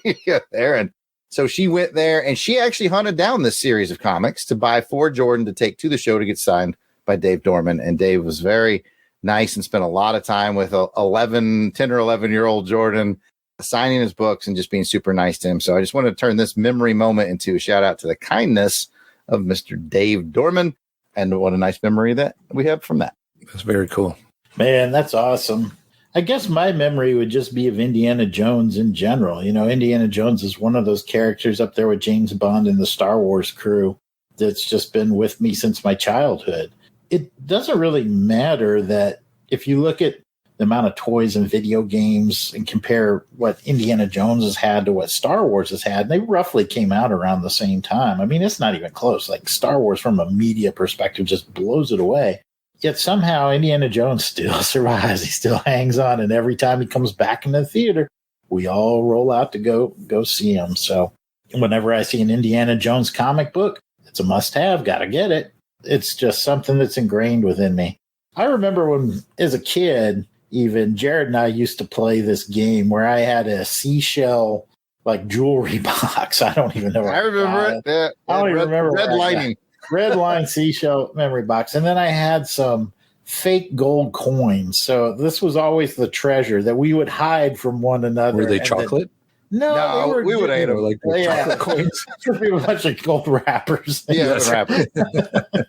you get there. And So she went there and she actually hunted down this series of comics to buy for Jordan to take to the show to get signed by Dave Dorman. And Dave was very nice and spent a lot of time with 10 or 11-year-old Jordan signing his books and just being super nice to him. So I just wanted to turn this memory moment into a shout out to the kindness of Mr. Dave Dorman. And what a nice memory that we have from that. That's very cool. Man, that's awesome. I guess my memory would just be of Indiana Jones in general. You know, Indiana Jones is one of those characters up there with James Bond and the Star Wars crew that's just been with me since my childhood. It doesn't really matter that if you look at the amount of toys and video games and compare what Indiana Jones has had to what Star Wars has had, they roughly came out around the same time. I mean, it's not even close. Like Star Wars from a media perspective just blows it away. Yet somehow Indiana Jones still survives. He still hangs on. And every time he comes back in the theater, we all roll out to go see him. So whenever I see an Indiana Jones comic book, it's a must-have. Got to get it. It's just something that's ingrained within me. I remember when, as a kid, even Jared and I used to play this game where I had a seashell like jewelry box. I don't even know. I remember it. Yeah, I don't even remember. Red lining. Red line seashell memory box. And then I had some fake gold coins. So this was always the treasure that we would hide from one another. Were they chocolate? No, we would have like chocolate coins. There'd be a bunch of gold wrappers. Yeah, wrappers.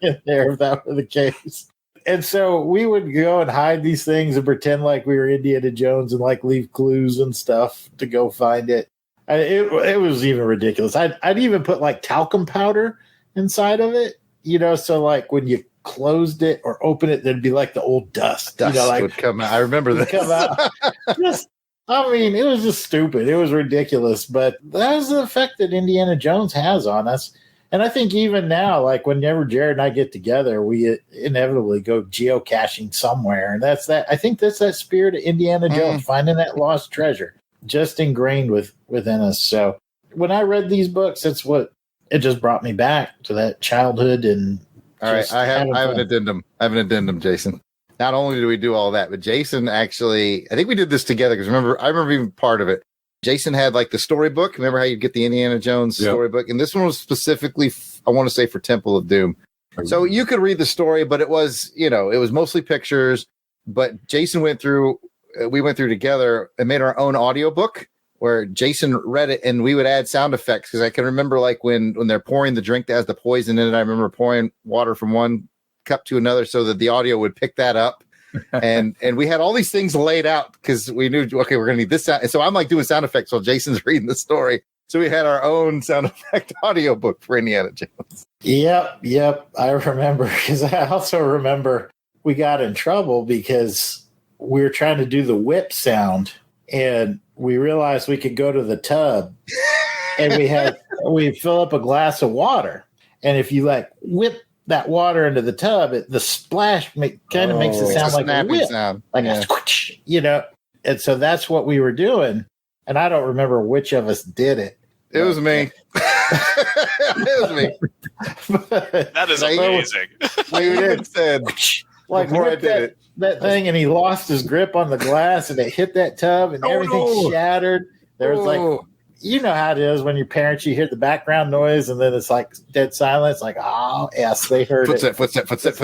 In there, if that were the case. And so we would go and hide these things and pretend like we were Indiana Jones and like leave clues and stuff to go find it. It was even ridiculous. I'd even put like talcum powder inside of it, you know, so like when you closed it or open it, there'd be like the old dust you know, like would come out. I remember that. Come out. I mean, it was just stupid. It was ridiculous, but that was the effect that Indiana Jones has on us. And I think even now, like whenever Jared and I get together, we inevitably go geocaching somewhere. And I think that's that spirit of Indiana Jones, finding that lost treasure, just ingrained within us. So when I read these books, it just brought me back to that childhood. And all right, I have an addendum, Jason. Not only do we do all that, but Jason actually, I think we did this together because I remember even part of it. Jason had like the storybook. Remember how you get the Indiana Jones storybook? And this one was specifically, I want to say, for Temple of Doom. So you could read the story, but it was mostly pictures. But Jason we went through together and made our own audiobook where Jason read it and we would add sound effects. Because I can remember like when they're pouring the drink that has the poison in it, I remember pouring water from one cup to another so that the audio would pick that up. and we had all these things laid out because we knew, okay, we're going to need this sound. And so I'm like doing sound effects while Jason's reading the story. So we had our own sound effect audio book for Indiana Jones. Yep. I remember because I also remember we got in trouble because we were trying to do the whip sound and we realized we could go to the tub and we fill up a glass of water. And if you like whip that water into the tub, the splash kind of makes it sound like a whip, sound. Like a squish, you know. And so that's what we were doing. And I don't remember which of us did it. It was me. It was me. That is amazing. David said, like before I did that thing, and he lost his grip on the glass, and it hit that tub, and everything shattered. There was like, you know how it is when your parents, you hear the background noise, and then it's like dead silence. Like, oh, yes, they heard footstep, it. Footstep.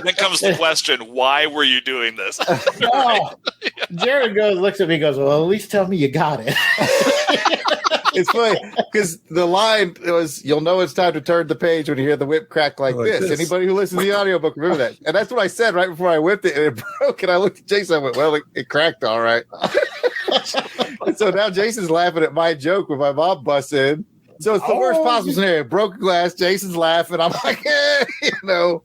Then comes the question: why were you doing this? Jared looks at me, and goes, "Well, at least tell me you got it." It's funny because the line was, "You'll know it's time to turn the page when you hear the whip crack like this." Anybody who listens to the audiobook remember that, and that's what I said right before I whipped it, and it broke. And I looked at Jason, I went, "Well, it cracked all right." And so now Jason's laughing at my joke when my mom busts in. So it's the worst possible scenario. Broken glass. Jason's laughing. I'm like, you know.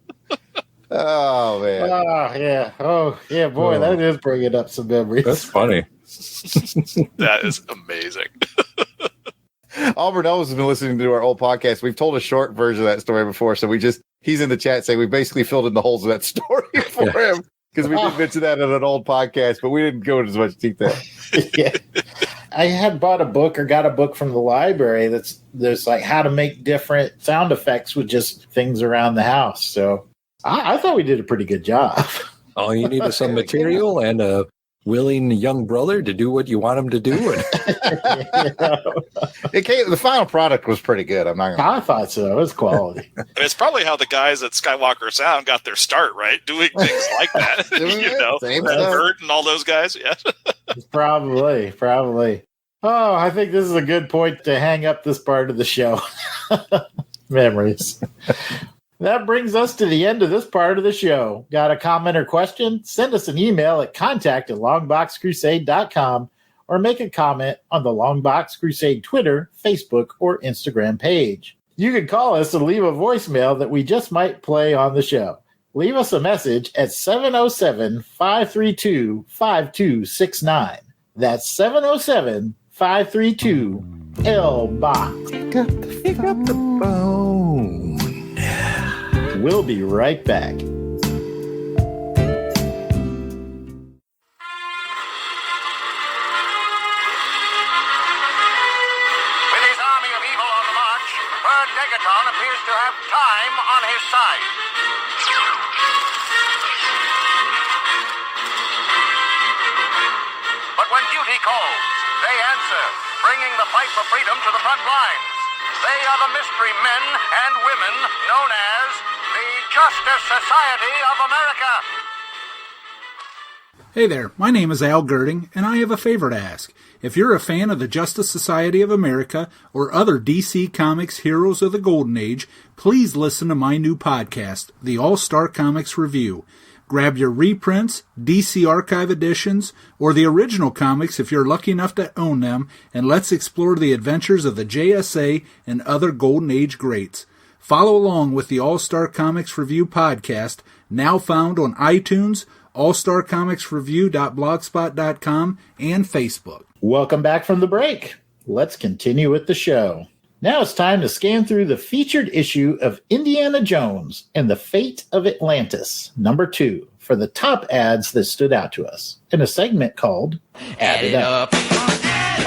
Oh man. Oh yeah. Oh yeah. Boy, that is bringing up some memories. That's funny. That is amazing. Auburn Ellis has been listening to our old podcast. We've told a short version of that story before, so he's in the chat saying we basically filled in the holes of that story for him because we did mention that in an old podcast, but we didn't go into as much detail. Yeah. I had got a book from the library there's like how to make different sound effects with just things around the house. So I thought we did a pretty good job. All you need is some material and a willing young brother to do what you want him to do. And The final product was pretty good. I'm not gonna. I thought so. It was quality. It's probably how the guys at Skywalker Sound got their start, right? Doing things like that. Same stuff. Bert and all those guys. Yeah. Probably. Oh, I think this is a good point to hang up this part of the show. Memories. That brings us to the end of this part of the show. Got a comment or question? Send us an email at contact@longboxcrusade.com or make a comment on the Longbox Crusade Twitter, Facebook, or Instagram page. You can call us and leave a voicemail that we just might play on the show. Leave us a message at 707-532-5269. That's 707-532-LBOX. pick up the phone. We'll be right back. With his army of evil on the march, Bird Degaton appears to have time on his side. But when duty calls, they answer, bringing the fight for freedom to the front lines. They are the mystery men and women known as the Justice Society of America. Hey there, my name is Al Girding, and I have a favor to ask. If you're a fan of the Justice Society of America or other DC Comics heroes of the Golden Age, please listen to my new podcast, The All-Star Comics Review. Grab your reprints, DC Archive editions, or the original comics if you're lucky enough to own them, and let's explore the adventures of the JSA and other Golden Age greats. Follow along with the All-Star Comics Review podcast, now found on iTunes, allstarcomicsreview.blogspot.com, and Facebook. Welcome back from the break. Let's continue with the show. Now it's time to scan through the featured issue of Indiana Jones and the Fate of Atlantis, number 2, for the top ads that stood out to us, in a segment called Add It Up.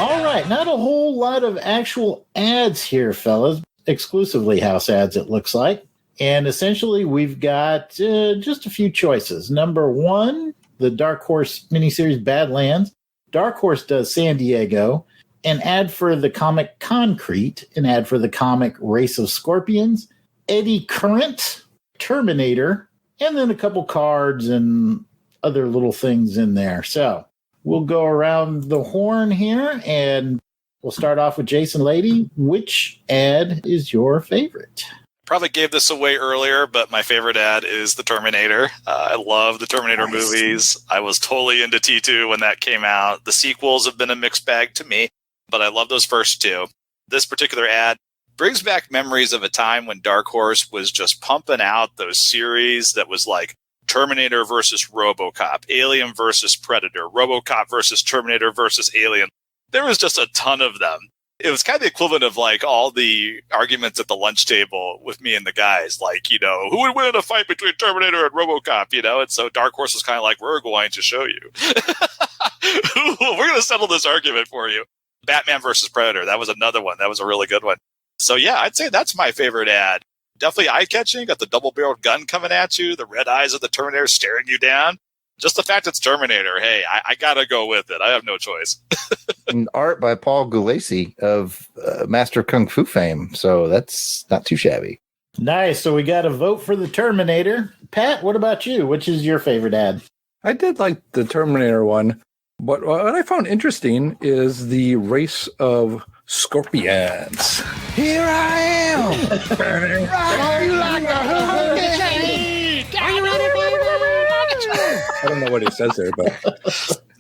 All right, not a whole lot of actual ads here, fellas. Exclusively house ads, it looks like. And essentially, we've got just a few choices. Number 1, the Dark Horse miniseries Badlands. Dark Horse does San Diego. An ad for the comic Concrete, an ad for the comic Race of Scorpions, Eddie Current, Terminator, and then a couple cards and other little things in there. So we'll go around the horn here, and we'll start off with Jason Lady. Which ad is your favorite? Probably gave this away earlier, but my favorite ad is the Terminator. I love the Terminator movies. I was totally into T2 when that came out. The sequels have been a mixed bag to me, but I love those first two. This particular ad brings back memories of a time when Dark Horse was just pumping out those series that was like Terminator versus RoboCop, Alien versus Predator, RoboCop versus Terminator versus Alien. There was just a ton of them. It was kind of the equivalent of like all the arguments at the lunch table with me and the guys, like, you know, who would win in a fight between Terminator and RoboCop, you know? And so Dark Horse was kind of like, we're going to show you. We're going to settle this argument for you. Batman versus Predator, that was another one. That was a really good one. So yeah, I'd say that's my favorite ad. Definitely eye-catching. Got the double-barreled gun coming at you, the red eyes of the Terminator staring you down. Just the fact it's Terminator, hey, I gotta go with it. I have no choice. And art by Paul Gulacy of Master of Kung Fu fame. So that's not too shabby. Nice. So we got a vote for the Terminator. Pat, what about you? Which is your favorite ad? I did like the Terminator one, but what I found interesting is the Race of Scorpions. Here I am. I don't know what he says there, but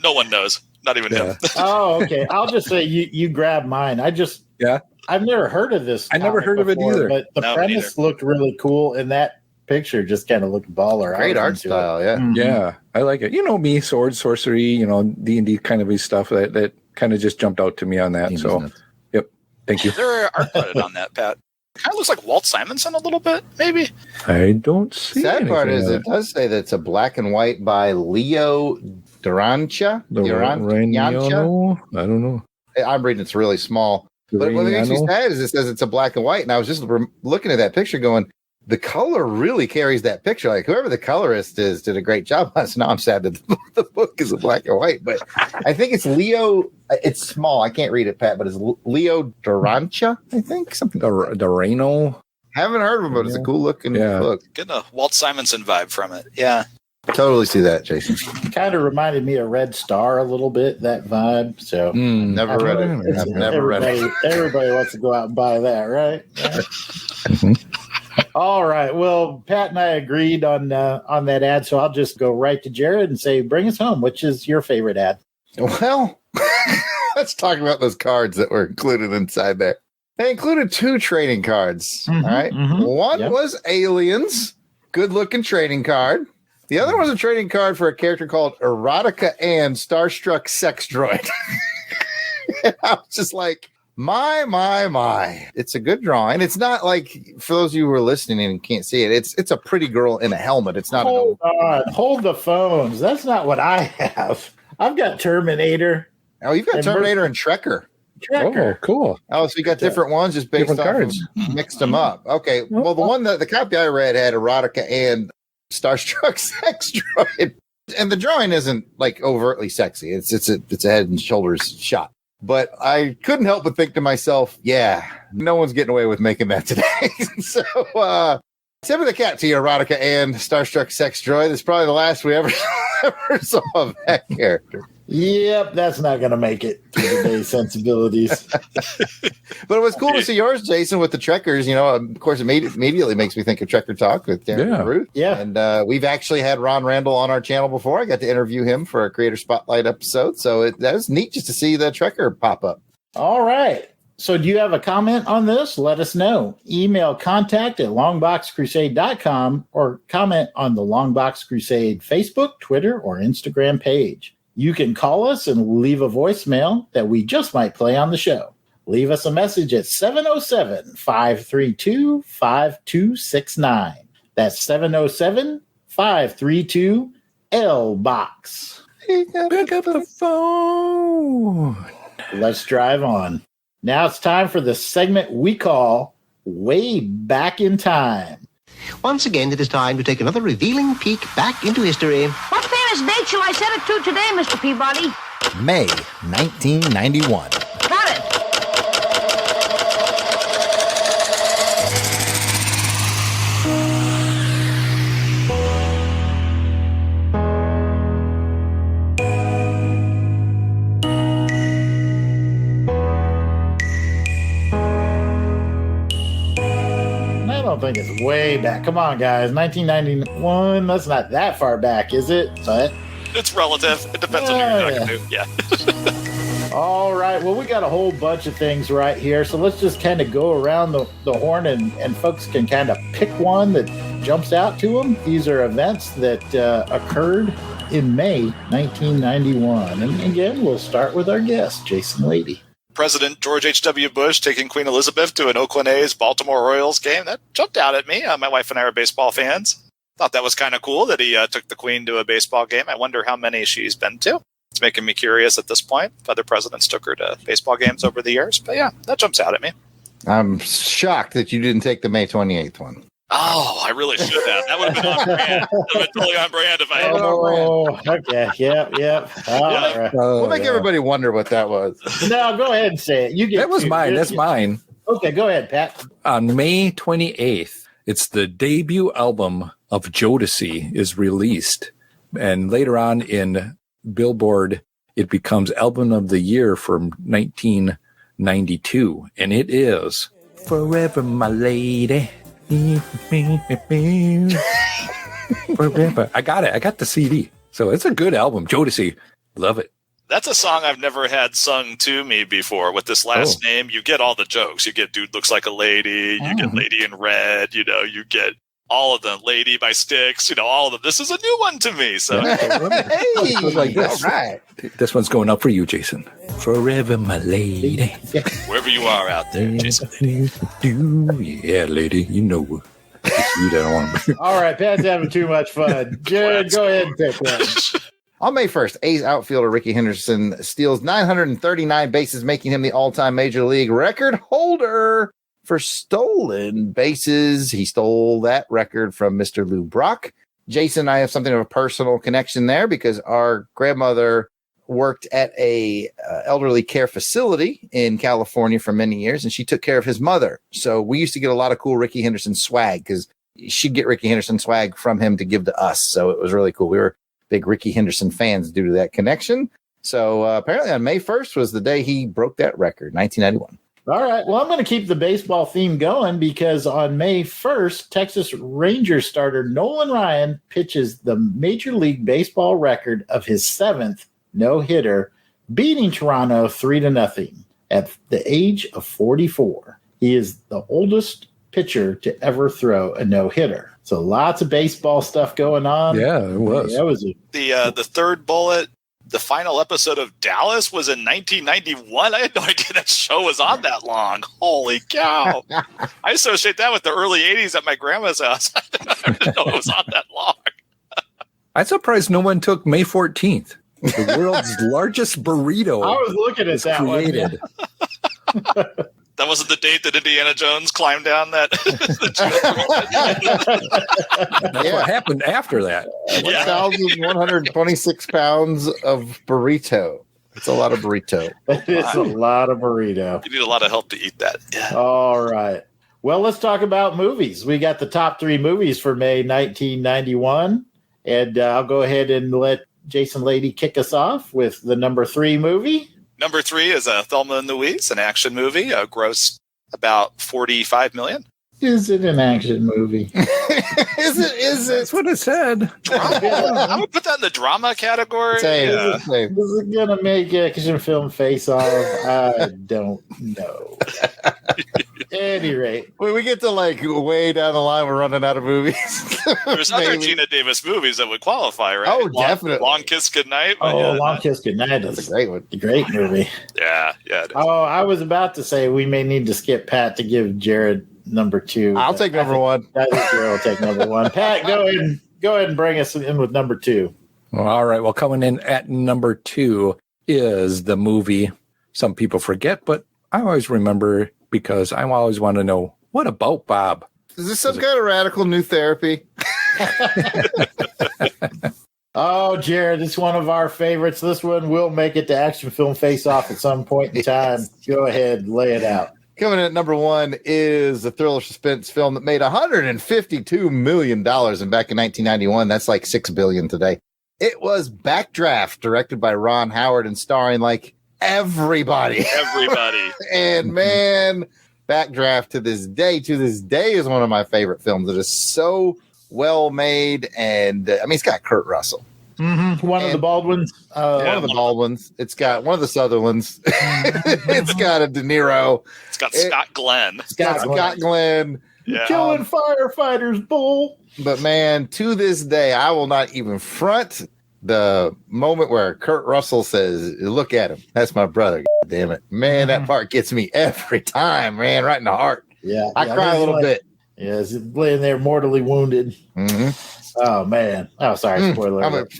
No one knows. Not even him. Oh, okay. I'll just say you grab mine. I've never heard of this. I never heard of it either. But the premise looked really cool, and that picture just kind of looked baller. Great art style, yeah. Mm-hmm. Yeah, I like it. You know me, sword, sorcery, you know, D&D kind of stuff that kind of just jumped out to me on that. So, yep. Thank you. Is there art credit on that, Pat? Kind of looks like Walt Simonson a little bit, maybe. I don't see. Sad part is it does say that it's a black and white by Leo Durancha. I don't know. I'm reading it's really small. But what makes me sad is it says it's a black and white. And I was just looking at that picture going, the color really carries that picture. Like whoever the colorist is did a great job on it. So now I'm sad that the book is black and white, but I think it's Leo. It's small. I can't read it, Pat, but it's Leo Durancha, I think. Something. Dorano. Haven't heard of him, but it's a cool looking book. Getting a Walt Simonson vibe from it. Yeah. Totally see that, Jason. Kind of reminded me of Red Star a little bit, that vibe. So never read it. I've never read it. Everybody wants to go out and buy that, right? All right. Well, Pat and I agreed on that ad, so I'll just go right to Jared and say, bring us home. Which is your favorite ad? Well, let's talk about those cards that were included inside there. They included 2 trading cards. All right. One was Aliens, good-looking trading card. The other was a trading card for a character called Erotica and Starstruck Sex Droid. And I was just like, my. It's a good drawing. It's not like, for those of you who are listening and can't see it, it's a pretty girl in a helmet. It's not. Hold the phones. That's not what I have. I've got Terminator. Oh, you've got Terminator and Trekker. Oh, cool. Oh, so you got different ones just based on cards. Mixed them up. Okay. Well, the one that the copy I read had Erotica and Starstruck Sex Droid. And the drawing isn't like overtly sexy. It's a head and shoulders shot. But I couldn't help but think to myself, yeah, no one's getting away with making that today. So, tip of the cap to you, Erotica and Starstruck Sex Droid. It's probably the last we ever saw of that character. Yep, that's not going to make it to today's sensibilities. But it was cool to see yours, Jason, with the Trekkers. You know, of course, it immediately makes me think of Trekker Talk with Darren and Ruth. Yeah. And we've actually had Ron Randall on our channel before. I got to interview him for a Creator Spotlight episode. So that was neat just to see the Trekker pop up. All right. So do you have a comment on this? Let us know. Email contact@longboxcrusade.com or comment on the Longbox Crusade Facebook, Twitter, or Instagram page. You can call us and leave a voicemail that we just might play on the show. Leave us a message at 707-532-5269. That's 707-532-LBOX. Pick up the phone. Let's drive on. Now it's time for the segment we call Way Back in Time. Once again, it is time to take another revealing peek back into history. What famous date shall I set it to today, Mr. Peabody? May 1991. Got it. I don't think it's way back. Come on, guys. 1991. That's not that far back, is it? But It's relative. It depends on who you're talking to. Yeah. all right. Well, we got a whole bunch of things right here. So let's just kind of go around the horn and folks can kind of pick one that jumps out to them. These are events that occurred in May 1991. And again, we'll start with our guest, Jason Lady. President George H.W. Bush taking Queen Elizabeth to an Oakland A's Baltimore Royals game. That jumped out at me. My wife and I are baseball fans. Thought that was kind of cool that he took the Queen to a baseball game. I wonder how many she's been to. It's making me curious at this point if other presidents took her to baseball games over the years. But yeah, that jumps out at me. I'm shocked that you didn't take the May 28th one. Oh, I really should have. That would have been on brand. That would have been totally on brand if I had. Oh, okay. Yep. All right. We'll make everybody wonder what that was. No, go ahead and say it. You get That was to. mine. That's mine. Okay, go ahead, Pat. On May 28th, it's the debut album of Jodeci is released. And later on in Billboard, it becomes Album of the Year from 1992. And it is Forever My Lady. Forever. I got it. I got the CD. So it's a good album. Jodeci. Love it. That's a song I've never had sung to me before. With this last name, you get all the jokes. You get Dude Looks Like a Lady. You get Lady in Red. You know, you get all of them. Lady by Styx. You know, all of them. This is a new one to me. So, Hey, like this. All right. This one's going up for you, Jason. Forever My Lady. wherever you are out there, Jason. Yeah, lady, you know. You don't want to. All right, Pat's having too much fun. Jared, go ahead and pick one. On May 1st, A's outfielder Ricky Henderson steals 939 bases, making him the all-time Major League record holder for Stolen Bases. He stole that record from Mr. Lou Brock. Jason and I have something of a personal connection there because our grandmother worked at a elderly care facility in California for many years, and she took care of his mother. So we used to get a lot of cool Ricky Henderson swag because she'd get Ricky Henderson swag from him to give to us. So it was really cool. We were big Ricky Henderson fans due to that connection. So apparently on May 1st was the day he broke that record, 1991. All right. Well, I'm going to keep the baseball theme going because on May 1st, Texas Rangers starter Nolan Ryan pitches the Major League Baseball record of his 7th no-hitter, beating Toronto 3-0 at the age of 44. He is the oldest pitcher to ever throw a no-hitter. So lots of baseball stuff going on. Yeah, it was. Yeah, it was The third bullet, the final episode of Dallas was in 1991. I had no idea that show was on that long. Holy cow. I associate that with the early 80s at my grandma's house. I didn't know it was on that long. I'm surprised no one took May 14th. The world's largest burrito. I was looking at that created. one. That wasn't the date that Indiana Jones climbed down that. That's what happened after that. 1,126 pounds of burrito. It's a lot of burrito. It's a lot of burrito. You need a lot of help to eat that. Yeah. All right. Well, let's talk about movies. We got the top 3 movies for May 1991. And I'll go ahead and let Jason Lady kick us off with the number 3 movie. Number 3 is Thelma and Louise, an action movie, grossed about $45 million. Is it an action movie? Is it? That's what it said. I would put that in the drama category. Same. Is it going to make action film face off? I don't know. At any rate. When we get to like way down the line, we're running out of movies. There's other Gina Davis movies that would qualify, right? Oh, definitely. Long Kiss Goodnight. Long Kiss Goodnight. That's a great one. A great movie. Yeah, it is. Oh, I was about to say we may need to skip Pat to give Jared number 2. I'll take number 1. I think Jared will take number 1. Pat, go ahead and bring us in with number 2. Well, all right. Well, coming in at number 2 is the movie some people forget, but I always remember because I always want to know, what about Bob? Is this some kind of radical new therapy? Oh, Jared, it's one of our favorites. This one will make it to Action Film Face Off at some point in time. Go ahead, lay it out. Coming in at number 1 is a thriller suspense film that made $152 million back in 1991. That's like $6 billion today. It was Backdraft, directed by Ron Howard and starring like everybody. And man, Backdraft to this day is one of my favorite films. It is so well made, and I mean, it's got Kurt Russell. Mm-hmm. One of the Baldwins. One of the Baldwins. It's got one of the Sutherlands. It's got a De Niro. It's got Scott Glenn. Scott Glenn. Yeah. Killing firefighters, bull. But man, to this day, I will not even front the moment where Kurt Russell says, "Look at him. That's my brother." God damn it, man! That part gets me every time, man, right in the heart. Yeah, I cry a little bit. Yeah, he's laying there mortally wounded. Mm-hmm. Oh man! Oh, sorry, spoiler alert.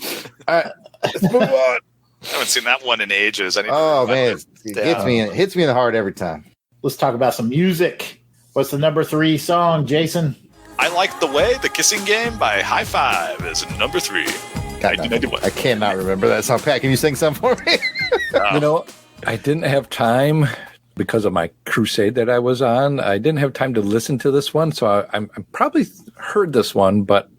Let's move on. I haven't seen that one in ages. Oh man, it hits me in the heart every time. Let's talk about some music. What's the number 3 song, Jason? I Like the Way, The Kissing Game by High Five is number 3. 1991. I cannot remember that song. Pat, can you sing some for me? You know, I didn't have time because of my crusade that I was on. I didn't have time to listen to this one, so I probably heard this one, but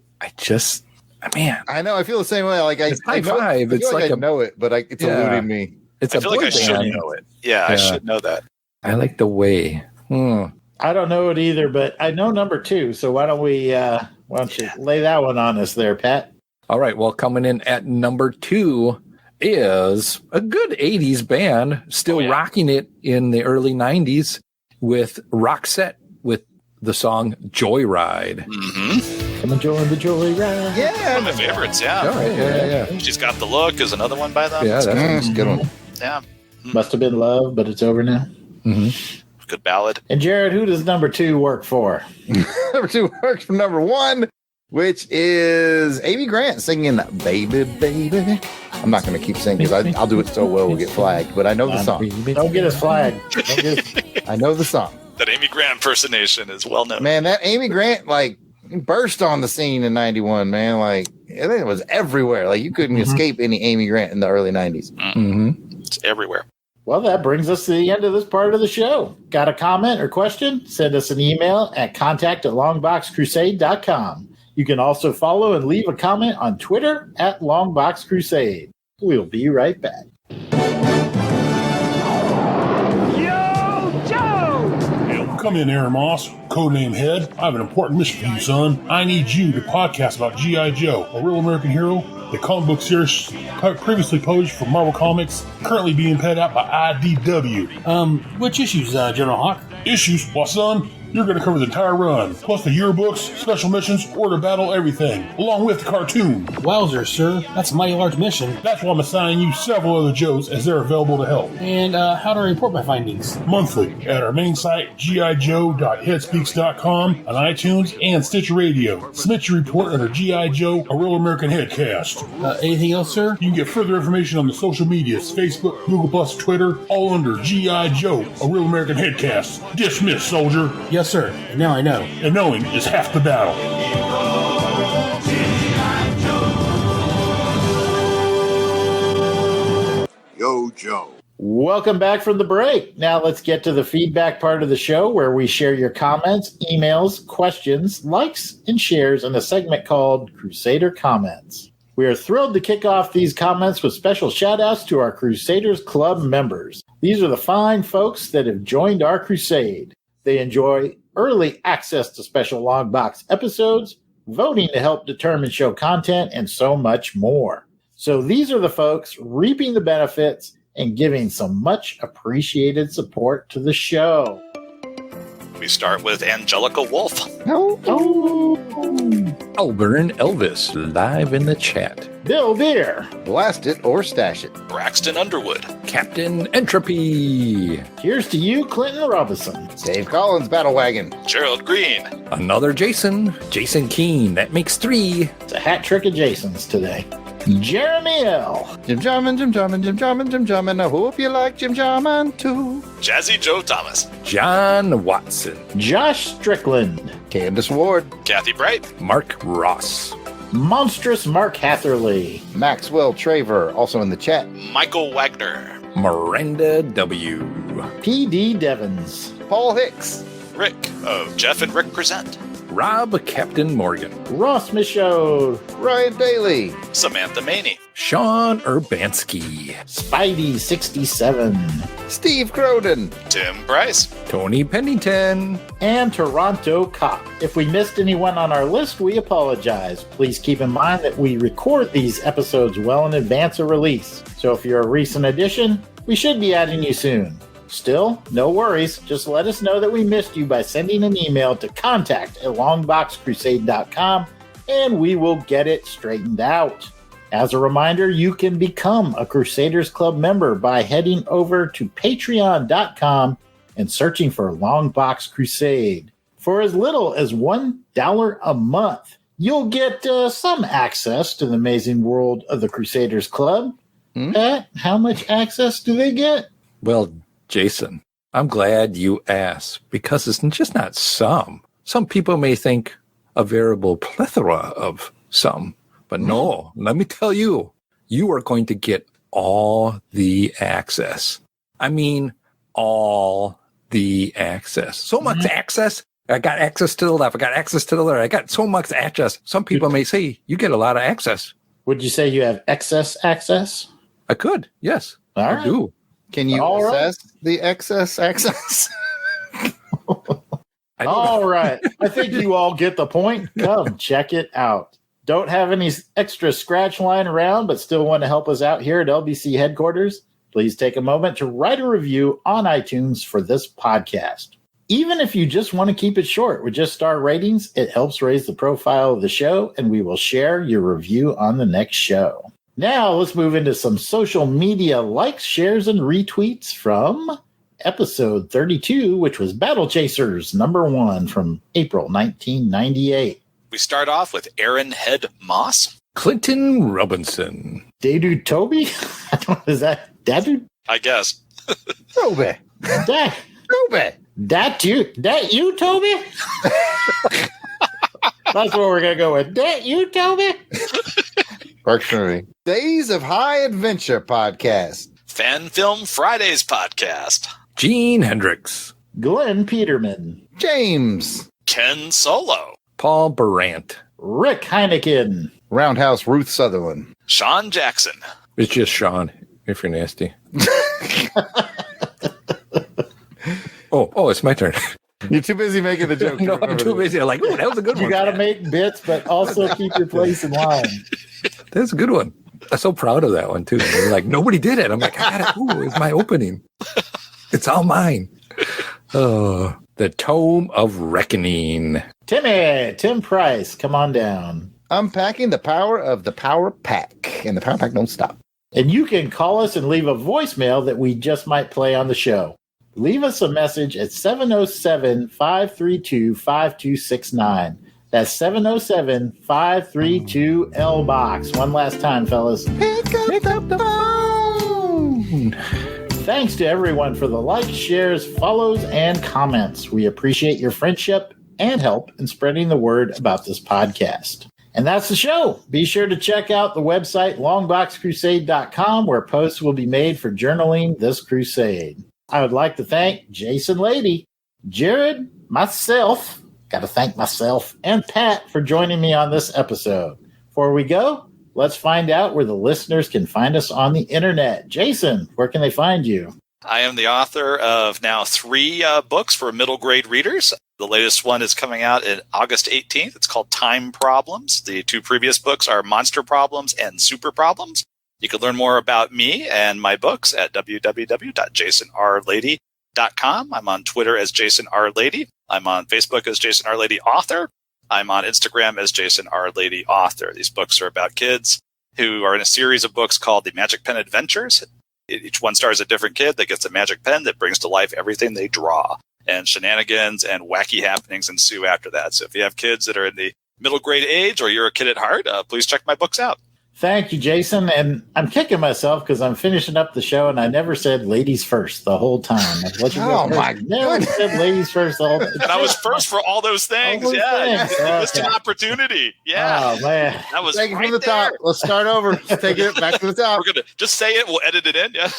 man. I know. I feel the same way. Like it's High Five. It's like I know it, but it's eluding me. It's I feel like I should know it. Yeah, I should know that. I Like the Way. I don't know it either, but I know number 2. So why don't you lay that one on us there, Pat? All right. Well, coming in at number 2 is a good 80s band, still rocking it in the early 90s with Roxette with the song Joyride. Mm-hmm. Come and join the Joyride. Yeah. One of my favorites, yeah. All right, yeah. She's Got the Look is another one by them. Yeah, that's a good one. Yeah. Must have been love, but it's over now. Mm-hmm. Good ballad. And Jared, who does number 2 work for? Number 2 works for number 1, which is Amy Grant singing Baby, Baby. I'm not going to keep singing because I'll do it so well we'll get flagged, but I know the song. Don't get us flagged. I know the song. That Amy Grant impersonation is well known. Man, that Amy Grant, like, burst on the scene in 91, man. Like, it was everywhere. Like, you couldn't escape any Amy Grant in the early 90s. It's everywhere. Well, that brings us to the end of this part of the show. Got a comment or question? Send us an email at contact@longboxcrusade.com. You can also follow and leave a comment on Twitter at LongboxCrusade. We'll be right back. Come in, Aaron Moss, codename Head. I have an important mission for you, son. I need you to podcast about G.I. Joe, a real American hero, the comic book series previously published for Marvel Comics, currently being put out by IDW. Which issues, General Hawk? Issues? Well, son, you're going to cover the entire run, plus the yearbooks, special missions, order battle, everything, along with the cartoon. Wowzer, sir. That's a mighty large mission. That's why I'm assigning you several other Joes as they're available to help. And how do I report my findings? Monthly at our main site, gijoe.headspeaks.com, on iTunes and Stitcher Radio. Submit your report under G.I. Joe, a real American Headcast. Anything else, sir? You can get further information on the social medias, Facebook, Google+, Twitter, all under G.I. Joe, a real American Headcast. Dismissed, soldier. Yes, sir. And now I know. And knowing is half the battle. Yo, Joe. Welcome back from the break. Now let's get to the feedback part of the show where we share your comments, emails, questions, likes, and shares in a segment called Crusader Comments. We are thrilled to kick off these comments with special shout-outs to our Crusaders Club members. These are the fine folks that have joined our crusade. They enjoy early access to special Longbox episodes, voting to help determine show content, and so much more. So these are the folks reaping the benefits and giving some much appreciated support to the show. We start with Angelica Wolf. Alburn Elvis, live in the chat. Bill Deere. Blast it or stash it. Braxton Underwood. Captain Entropy. Here's to you, Clinton Robinson. Dave Collins, Battle Wagon. Gerald Green. Another Jason. Jason Keene. That makes 3. It's a hat trick of Jasons today. Jeremy L. Jim Jarman, Jim Jarman, Jim Jarman, Jim Jarman. I hope you like Jim Jarman too. Jazzy Joe Thomas. John Watson. Josh Strickland. Candace Ward. Kathy Bright. Mark Ross. Monstrous Mark Hatherley. Maxwell Traver, also in the chat. Michael Wagner. Miranda W. P.D. Devons. Paul Hicks. Rick of Jeff and Rick Present. Rob Captain Morgan. Ross Michaud. Ryan Daly. Samantha Maney. Sean Urbanski. Spidey 67. Steve Croden. Tim Bryce. Tony Pennington. And Toronto Cop. If we missed anyone on our list, we apologize. Please keep in mind that we record these episodes well in advance of release. So if you're a recent addition, we should be adding you soon. Still, no worries. Just let us know that we missed you by sending an email to contact@longboxcrusade.com and we will get it straightened out. As a reminder, you can become a Crusaders Club member by heading over to patreon.com and searching for Longbox Crusade. For as little as $1 a month, you'll get some access to the amazing world of the Crusaders Club. Pat, how much access do they get? Well, Jason, I'm glad you asked, because it's just not some. Some people may think a veritable plethora of some, but no, let me tell you, you are going to get all the access. I mean, all the access. So much access. I got access to the left. I got access to the right. I got so much access. Some people may say you get a lot of access. Would you say you have excess access? I could, yes. I do. Can you assess the excess access? All right. I think you all get the point. Come check it out. Don't have any extra scratch line around, but still want to help us out here at LBC headquarters? Please take a moment to write a review on iTunes for this podcast. Even if you just want to keep it short with just star ratings, it helps raise the profile of the show, and we will share your review on the next show. Now, let's move into some social media likes, shares, and retweets from episode 32, which was Battle Chasers #1 from April 1998. We start off with Aaron Head Moss. Clinton Robinson. Dadu Toby? Is that Dadu? I guess. Toby. Toby. That you, Toby? That's what we're going to go with. That you, Toby? Works for me. Days of High Adventure podcast. Fan Film Fridays podcast. Gene Hendricks. Glenn Peterman. James. Ken Solo. Paul Barant. Rick Heineken. Roundhouse Ruth Sutherland. Sean Jackson. It's just Sean, if you're nasty. Oh, it's my turn. You're too busy making the joke. No, I'm too busy. I'm like, oh, that was a good one. You got to make bits, but also keep your place in line. That's a good one. I'm so proud of that one, too. They're like, nobody did it. I'm like, I got it. Ooh, it's my opening. It's all mine. Oh, the Tome of Reckoning. Tim Price, come on down. Unpacking the power of the Power Pack. And the Power Pack don't stop. And you can call us and leave a voicemail that we just might play on the show. Leave us a message at 707-532-5269. That's 707-532-LBOX. One last time, fellas. Pick up the phone. Thanks to everyone for the likes, shares, follows, and comments. We appreciate your friendship and help in spreading the word about this podcast. And that's the show. Be sure to check out the website longboxcrusade.com, where posts will be made for journaling this crusade. I would like to thank Jason Lady, Jared, myself, got to thank myself, and Pat for joining me on this episode. Before we go, let's find out where the listeners can find us on the internet. Jason, where can they find you? I am the author of now 3 books for middle grade readers. The latest one is coming out on August 18th. It's called Time Problems. The 2 previous books are Monster Problems and Super Problems. You can learn more about me and my books at www.jasonrlady.com. I'm on Twitter as Jason R. Lady. I'm on Facebook as Jason R. Lady Author. I'm on Instagram as Jason R. Lady Author. These books are about kids who are in a series of books called the Magic Pen Adventures. Each one stars a different kid that gets a magic pen that brings to life everything they draw. And shenanigans and wacky happenings ensue after that. So if you have kids that are in the middle grade age or you're a kid at heart, please check my books out. Thank you, Jason. And I'm kicking myself because I'm finishing up the show and I never said ladies first the whole time. Oh, my God. Never said ladies first the whole time. And I was first for all those things. You missed an opportunity. Yeah. Oh, man. That was Take it right from the top. Let's start over. Let's take it back to the top. We're going to just say it. We'll edit it in. Yeah.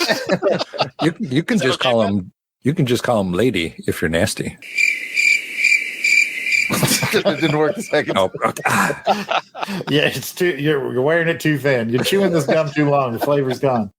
You can just call him. You can just call him Lady if you're nasty. It didn't work the second time. Yeah, it's too. You're wearing it too thin. You're chewing this gum too long. The flavor's gone.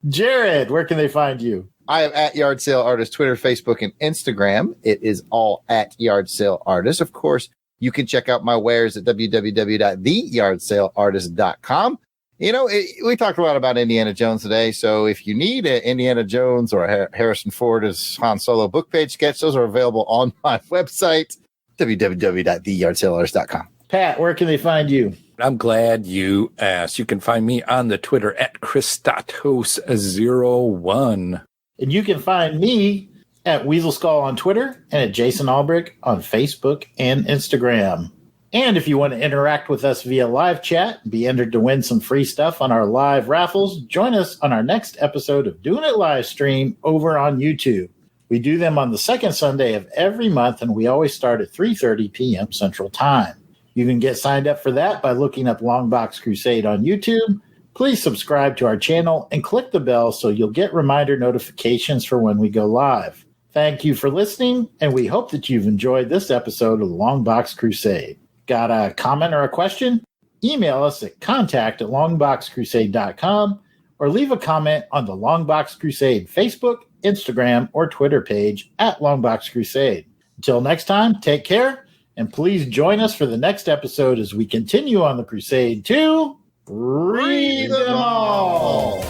Jared, where can they find you? I am at Yard Sale Artist, Twitter, Facebook, and Instagram. It is all at Yard Sale Artist. Of course, you can check out my wares at www.theyardsaleartist.com. You know, we talked a lot about Indiana Jones today. So if you need an Indiana Jones or a Harrison Ford as Han Solo book page sketch, those are available on my website, www.theyardsaleartist.com. Pat, where can they find you? I'm glad you asked. You can find me on the Twitter at Christatos01. And you can find me at Weasel Skull on Twitter and at Jason Albrecht on Facebook and Instagram. And if you want to interact with us via live chat and be entered to win some free stuff on our live raffles, join us on our next episode of Doing It Live Stream over on YouTube. We do them on the second Sunday of every month, and we always start at 3:30 p.m. Central Time. You can get signed up for that by looking up Longbox Crusade on YouTube. Please subscribe to our channel and click the bell so you'll get reminder notifications for when we go live. Thank you for listening, and we hope that you've enjoyed this episode of the Longbox Crusade. Got a comment or a question? Email us at contact@longboxcrusade.com or leave a comment on the Longbox Crusade Facebook, Instagram, or Twitter page at Longbox Crusade. Until next time, take care, and please join us for the next episode as we continue on the crusade to read them all.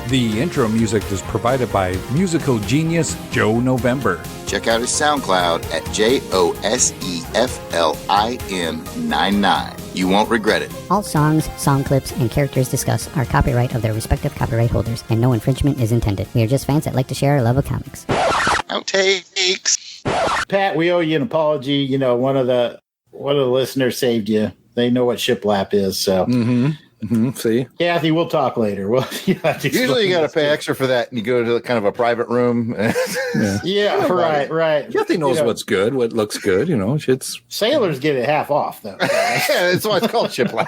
The intro music is provided by musical genius Joe November. Check out his SoundCloud at JOSEFLIN99. You won't regret it. All songs, song clips, and characters discussed are copyright of their respective copyright holders, and no infringement is intended. We are just fans that like to share our love of comics. Outtakes. Pat, we owe you an apology. You know, one of the listeners saved you. They know what shiplap is, so. See? Kathy, we'll talk later. Well, usually you got to pay extra for that, and you go to kind of a private room. Yeah, right. Kathy knows what's good, what looks good. You know, it's sailors get it half off though. Yeah, that's why it's called shiplap.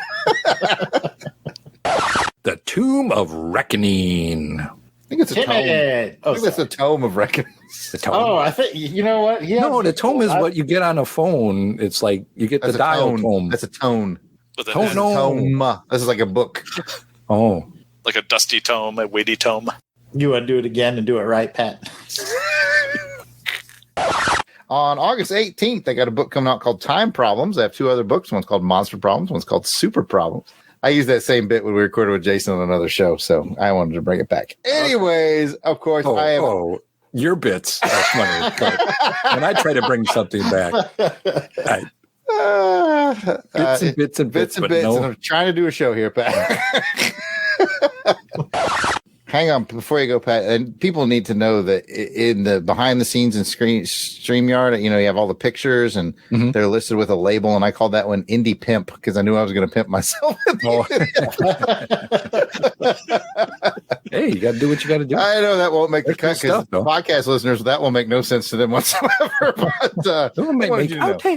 The Tomb of Reckoning. I think it's a tome. I think that's a tome of reckoning. The tome. Oh, I think you know what? Yeah, no, the tome is what you get on a phone. It's like you get the dial tone. That's a tone. Tome. This is like a book. Oh, like a dusty tome, a weighty tome. You want to do it again and do it right, Pat? On August 18th, I got a book coming out called Time Problems. I have two other books. One's called Monster Problems. One's called Super Problems. I used that same bit when we recorded with Jason on another show, so I wanted to bring it back. Anyways, of course, I have... your bits are funny. When I try to bring something back, bits and bits. And I'm trying to do a show here, Pat. Hang on before you go, Pat. And people need to know that in the behind the scenes and StreamYard, you know, you have all the pictures and they're listed with a label. And I called that one Indie Pimp because I knew I was going to pimp myself. Hey, you got to do what you got to do. I know that won't make the cut because podcast listeners, that will make no sense to them whatsoever. But Indie Pimp.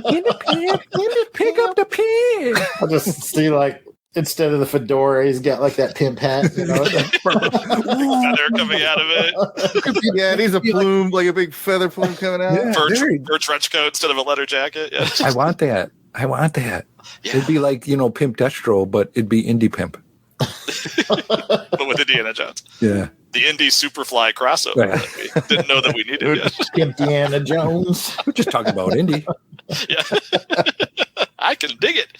Indie Pimp. Pick up the pin. I'll just see like. Instead of the fedora, he's got like that pimp hat, you know, feather coming out of it. Yeah, and he's a plume, like a big feather plume coming out. Yeah, fur trench coat instead of a leather jacket. Yeah. I want that. Yeah. It'd be like, you know, Pimp Destro, but it'd be Indie Pimp. But with Indiana Jones. Yeah. The Indie Superfly crossover. That we didn't know that we needed yet. Indiana Jones. We're just talking about Indy. Yeah. I can dig it.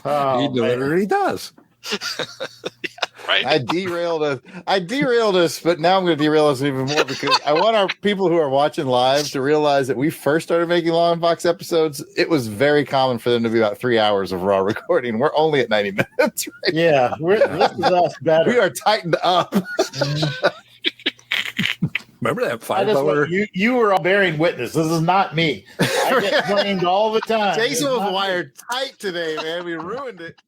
Oh, he literally does. Yeah, right. I derailed us, but now I'm going to derail us even more because I want our people who are watching live to realize that we first started making long box episodes. It was very common for them to be about 3 hours of raw recording. We're only at 90 minutes. Right? Yeah, this is us better. We are tightened up. Remember that 5 hour? You were all bearing witness. This is not me. I get blamed all the time. Jason was wired tight today, man. We ruined it.